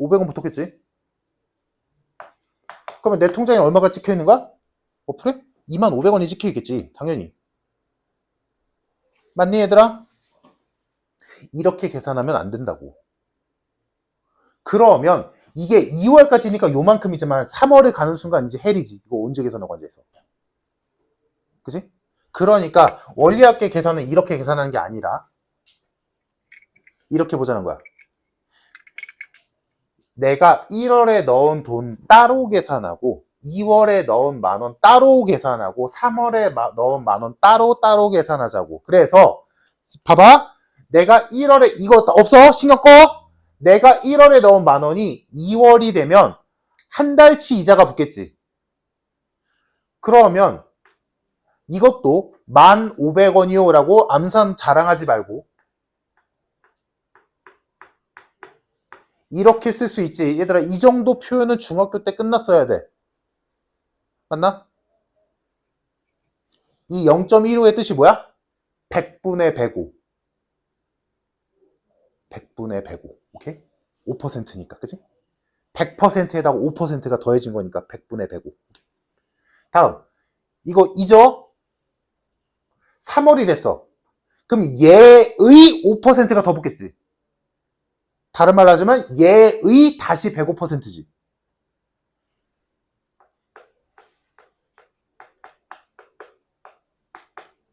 500원 붙었겠지. 그러면 내 통장에 얼마가 찍혀 있는 거야? 어플에? 25,000원이 찍혀 있겠지. 당연히. 맞니 얘들아? 이렇게 계산하면 안 된다고. 그러면 이게 2월까지니까 요만큼이지만 3월을 가는 순간 이제 헬이지. 이거 언제 계산하고 앉아있어. 그치? 그러니까 원리합계 계산은 이렇게 계산하는 게 아니라 이렇게 보자는 거야. 내가 1월에 넣은 돈 따로 계산하고 2월에 넣은 10,000원 따로 계산하고 3월에 넣은 10,000원 따로 계산하자고. 그래서 봐봐. 내가 1월에 이거 없어? 신경 꺼? 내가 1월에 넣은 10,000원이 2월이 되면 한 달치 이자가 붙겠지. 그러면 이것도 1,500원이요 라고 암산 자랑하지 말고 이렇게 쓸 수 있지. 얘들아, 이 정도 표현은 중학교 때 끝났어야 돼. 맞나? 이 0.15의 뜻이 뭐야? 100분의 105. 100분의 105. 오케이? 5%니까, 그치? 100%에다가 5%가 더해진 거니까 100분의 105. 다음. 이거 잊어? 3월이 됐어. 그럼 얘의 5%가 더 붙겠지. 다른 말로 하자면 얘의 다시 105%지.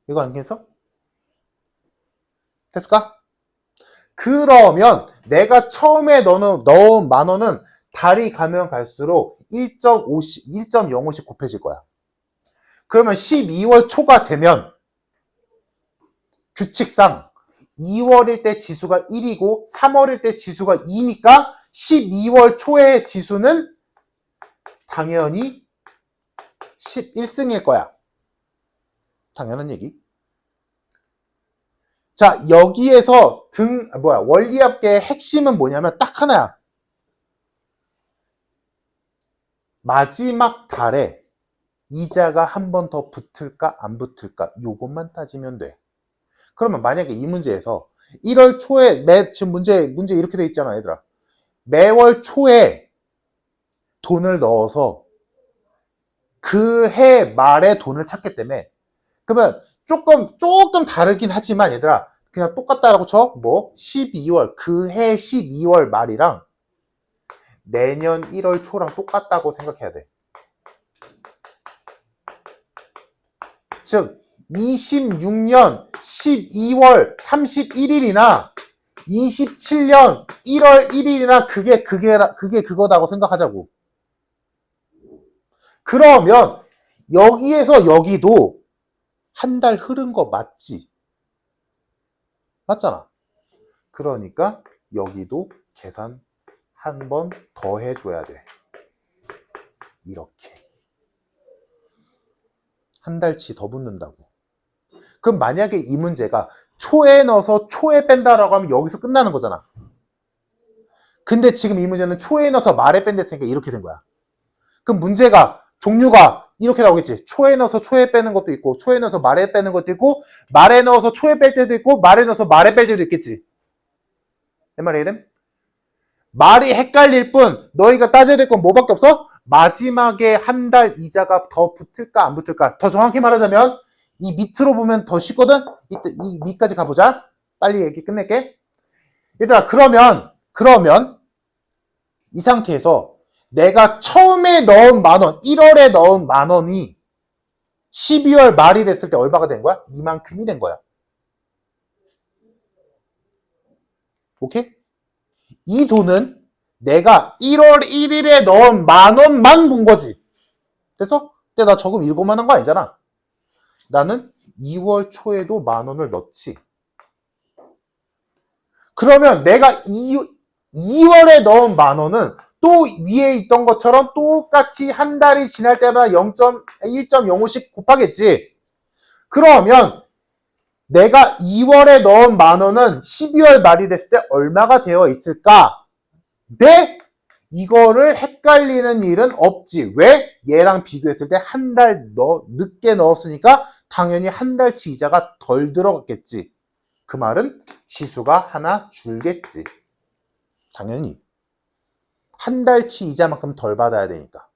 이거 안 괜찮어? 됐을까? 그러면 내가 처음에 넣은 10,000원은 달이 가면 갈수록 1.05씩 곱해질 거야. 그러면 12월 초가 되면 규칙상 2월일 때 지수가 1이고 3월일 때 지수가 2니까 12월 초의 지수는 당연히 11승일 거야. 당연한 얘기. 자, 여기에서 원리합계의 핵심은 뭐냐면 딱 하나야. 마지막 달에 이자가 한 번 더 붙을까 안 붙을까 요것만 따지면 돼. 그러면 만약에 이 문제에서 1월 초에 지금 문제 이렇게 돼 있잖아 얘들아. 매월 초에 돈을 넣어서 그 해 말에 돈을 찾기 때문에, 그러면 조금 다르긴 하지만 얘들아 그냥 똑같다라고 쳐. 뭐 12월 그 해 12월 말이랑 내년 1월 초랑 똑같다고 생각해야 돼. 즉 26년 12월 31일이나 27년 1월 1일이나 그게 그거다고 생각하자고. 그러면 여기에서 여기도 한 달 흐른 거 맞지? 맞잖아. 그러니까 여기도 계산 한 번 더 해줘야 돼. 이렇게. 한 달치 더 붙는다고. 그럼 만약에 이 문제가 초에 넣어서 초에 뺀다라고 하면 여기서 끝나는 거잖아. 근데 지금 이 문제는 초에 넣어서 말에 뺀댔으니까 이렇게 된 거야. 그럼 문제가 종류가 이렇게 나오겠지. 초에 넣어서 초에 빼는 것도 있고, 초에 넣어서 말에 빼는 것도 있고, 말에 넣어서 초에 뺄 때도 있고, 말에 넣어서 말에 뺄 때도 있겠지. 내 말이 이해됨? 말이 헷갈릴 뿐 너희가 따져야 될 건 뭐밖에 없어? 마지막에 한 달 이자가 더 붙을까 안 붙을까? 더 정확히 말하자면 이 밑으로 보면 더 쉽거든? 이 밑까지 가보자. 빨리 얘기 끝낼게. 얘들아 그러면 이 상태에서 내가 처음에 넣은 만원, 1월에 넣은 만원이 12월 말이 됐을 때 얼마가 된 거야? 이만큼이 된 거야. 오케이? 이 돈은 내가 1월 1일에 넣은 만원만 본 거지. 그래서 근데 나 저금 읽고만 한 거 아니잖아. 나는 2월 초에도 만원을 넣지. 그러면 내가 2월에 넣은 만원은 또 위에 있던 것처럼 똑같이 한 달이 지날 때마다 1.05씩 곱하겠지. 그러면 내가 2월에 넣은 만원은 12월 말이 됐을 때 얼마가 되어 있을까? 네? 이거를 헷갈리는 일은 없지. 왜? 얘랑 비교했을 때 한 달 늦게 넣었으니까 당연히 한 달치 이자가 덜 들어갔겠지. 그 말은 지수가 하나 줄겠지. 당연히. 한 달치 이자만큼 덜 받아야 되니까.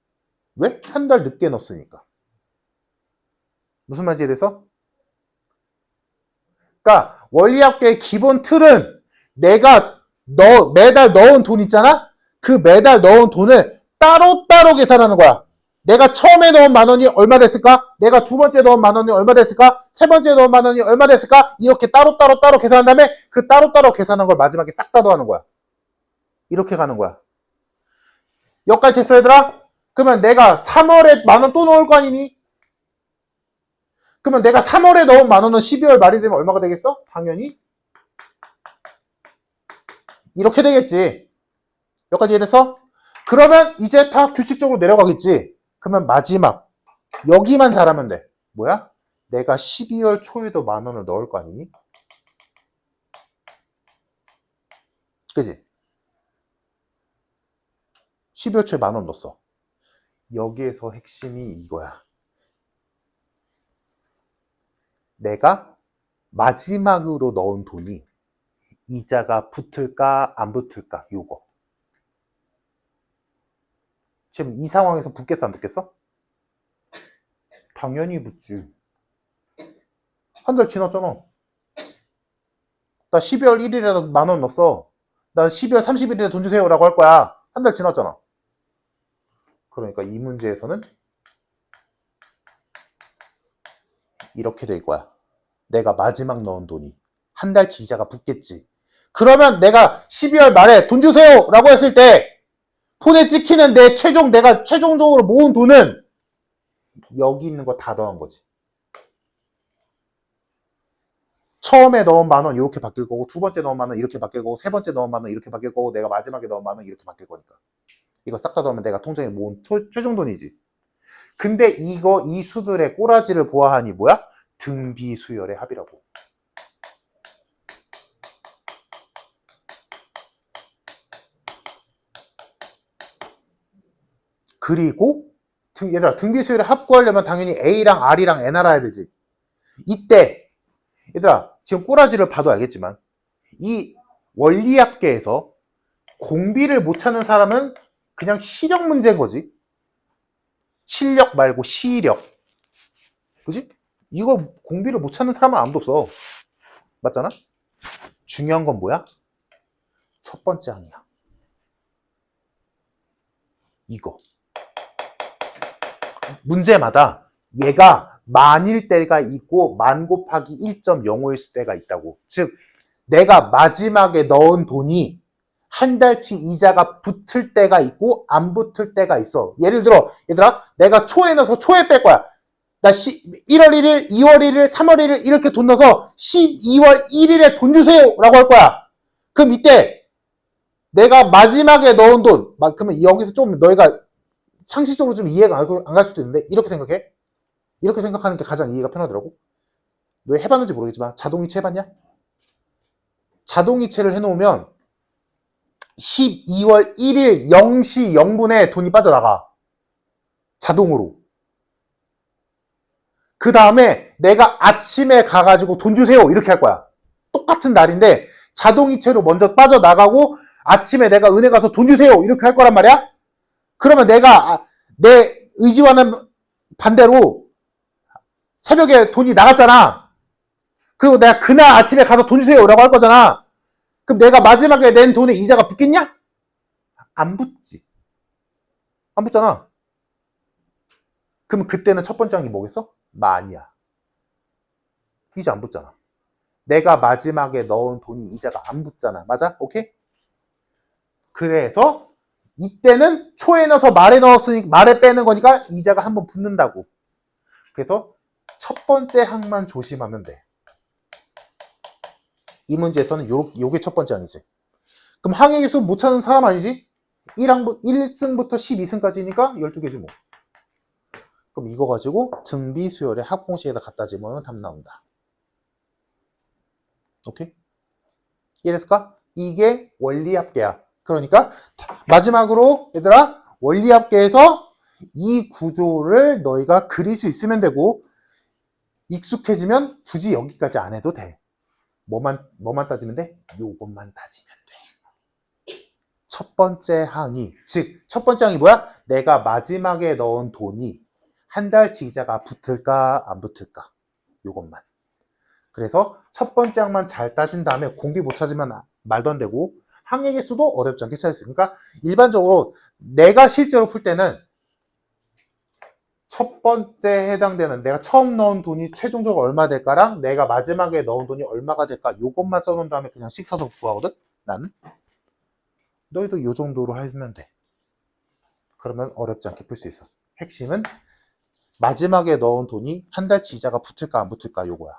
왜? 한 달 늦게 넣었으니까. 무슨 말인지 이해돼서? 그러니까 원리학계의 기본 틀은 내가 매달 넣은 돈 있잖아? 그 매달 넣은 돈을 따로따로 계산하는 거야. 내가 처음에 넣은 만원이 얼마 됐을까? 내가 두 번째 넣은 만원이 얼마 됐을까? 세 번째 넣은 만원이 얼마 됐을까? 이렇게 따로 계산한 다음에 그 따로 계산한 걸 마지막에 싹 다 더하는 거야. 이렇게 가는 거야. 여기까지 됐어 얘들아? 그러면 내가 3월에 만원 또 넣을 거 아니니? 그러면 내가 3월에 넣은 만원은 12월 말이 되면 얼마가 되겠어? 당연히 이렇게 되겠지. 여기까지 이해됐어? 그러면 이제 다 규칙적으로 내려가겠지. 그러면 마지막 여기만 잘하면 돼. 뭐야? 내가 12월 초에도 만원을 넣을 거 아니니? 그지? 12월 초에 만원 넣었어. 여기에서 핵심이 이거야. 내가 마지막으로 넣은 돈이 이자가 붙을까 안 붙을까 요거. 지금 이 상황에서 붙겠어 안 붙겠어? 당연히 붙지. 한 달 지났잖아. 나 12월 1일에 만원 넣었어. 나 12월 30일에 돈 주세요 라고 할 거야. 한 달 지났잖아. 그러니까 이 문제에서는 이렇게 될 거야. 내가 마지막 넣은 돈이 한 달치 이자가 붙겠지. 그러면 내가 12월 말에 돈 주세요 라고 했을 때 폰에 찍히는 내가 최종적으로 모은 돈은 여기 있는 거 다 더한 거지. 처음에 넣은 만원 이렇게 바뀔 거고, 두 번째 넣은 만원 이렇게 바뀔 거고, 세 번째 넣은 만원 이렇게 바뀔 거고, 내가 마지막에 넣은 만원 이렇게 바뀔 거니까. 이거 싹 다 더하면 내가 통장에 모은 최종 돈이지. 근데 이 수들의 꼬라지를 보아하니 뭐야? 등비 수열의 합이라고. 그리고 얘들아 등비 수열의 합 구하려면 당연히 A랑 R이랑 N 알아야 되지. 이때 얘들아 지금 꼬라지를 봐도 알겠지만 이 원리합계에서 공비를 못 찾는 사람은 그냥 시력 문제인 거지. 실력 말고 시력. 그지? 이거 공비를 못 찾는 사람은 아무도 없어. 맞잖아? 중요한 건 뭐야? 첫 번째 항이야. 이거. 문제마다 얘가 만일 때가 있고 만 곱하기 1.05일 때가 있다고. 즉 내가 마지막에 넣은 돈이 한 달치 이자가 붙을 때가 있고 안 붙을 때가 있어. 예를 들어 얘들아 내가 초에 넣어서 초에 뺄 거야. 나 1월 1일, 2월 1일, 3월 1일 이렇게 돈 넣어서 12월 1일에 돈 주세요 라고 할 거야. 그럼 이때 내가 마지막에 넣은 돈, 그러면 여기서 좀 너희가 상식적으로 좀 이해가 안 갈 수도 있는데 이렇게 생각해. 이렇게 생각하는 게 가장 이해가 편하더라고. 너희 해봤는지 모르겠지만 자동이체 해봤냐? 자동이체를 해놓으면 12월 1일 0시 0분에 돈이 빠져나가. 자동으로. 그 다음에 내가 아침에 가가지고 돈 주세요 이렇게 할 거야. 똑같은 날인데 자동이체로 먼저 빠져나가고 아침에 내가 은행 가서 돈 주세요 이렇게 할 거란 말이야. 그러면 내가 내 의지와는 반대로 새벽에 돈이 나갔잖아. 그리고 내가 그날 아침에 가서 돈 주세요 라고 할 거잖아. 그럼 내가 마지막에 낸 돈에 이자가 붙겠냐? 안 붙지. 안 붙잖아. 그럼 그때는 첫 번째 항이 뭐겠어? 만이야. 이자 안 붙잖아. 내가 마지막에 넣은 돈이 이자가 안 붙잖아. 맞아? 오케이? 그래서 이때는 초에 넣어서 말에 넣었으니 말에 빼는 거니까 이자가 한번 붙는다고. 그래서 첫 번째 항만 조심하면 돼. 이 문제에서는 요게 첫 번째 항이지. 그럼 항의 개수 못 찾는 사람 아니지? 1승부터 12승까지니까 12개지 뭐. 그럼 이거 가지고 등비 수열의 합공식에다 갖다 집으면 답 나온다. 오케이? 이해됐을까? 이게 원리합계야. 그러니까 마지막으로 얘들아 원리합계에서 이 구조를 너희가 그릴 수 있으면 되고 익숙해지면 굳이 여기까지 안 해도 돼. 뭐만 따지면 돼? 요것만 따지면 돼. 첫 번째 항이, 즉 첫 번째 항이 뭐야? 내가 마지막에 넣은 돈이 한 달치 이자가 붙을까 안 붙을까? 요것만. 그래서 첫 번째 항만 잘 따진 다음에 공비 못 찾으면 말도 안 되고 항의 개수도 어렵지 않게 찾을 수 있으니까 그러니까 일반적으로 내가 실제로 풀 때는 첫 번째 해당되는 내가 처음 넣은 돈이 최종적으로 얼마 될까랑 내가 마지막에 넣은 돈이 얼마가 될까 요것만 써놓은 다음에 그냥 씩 써서 구하거든. 나는 너희도 요 정도로 하면 돼. 그러면 어렵지 않게 풀 수 있어. 핵심은 마지막에 넣은 돈이 한 달치 이자가 붙을까 안 붙을까 요거야.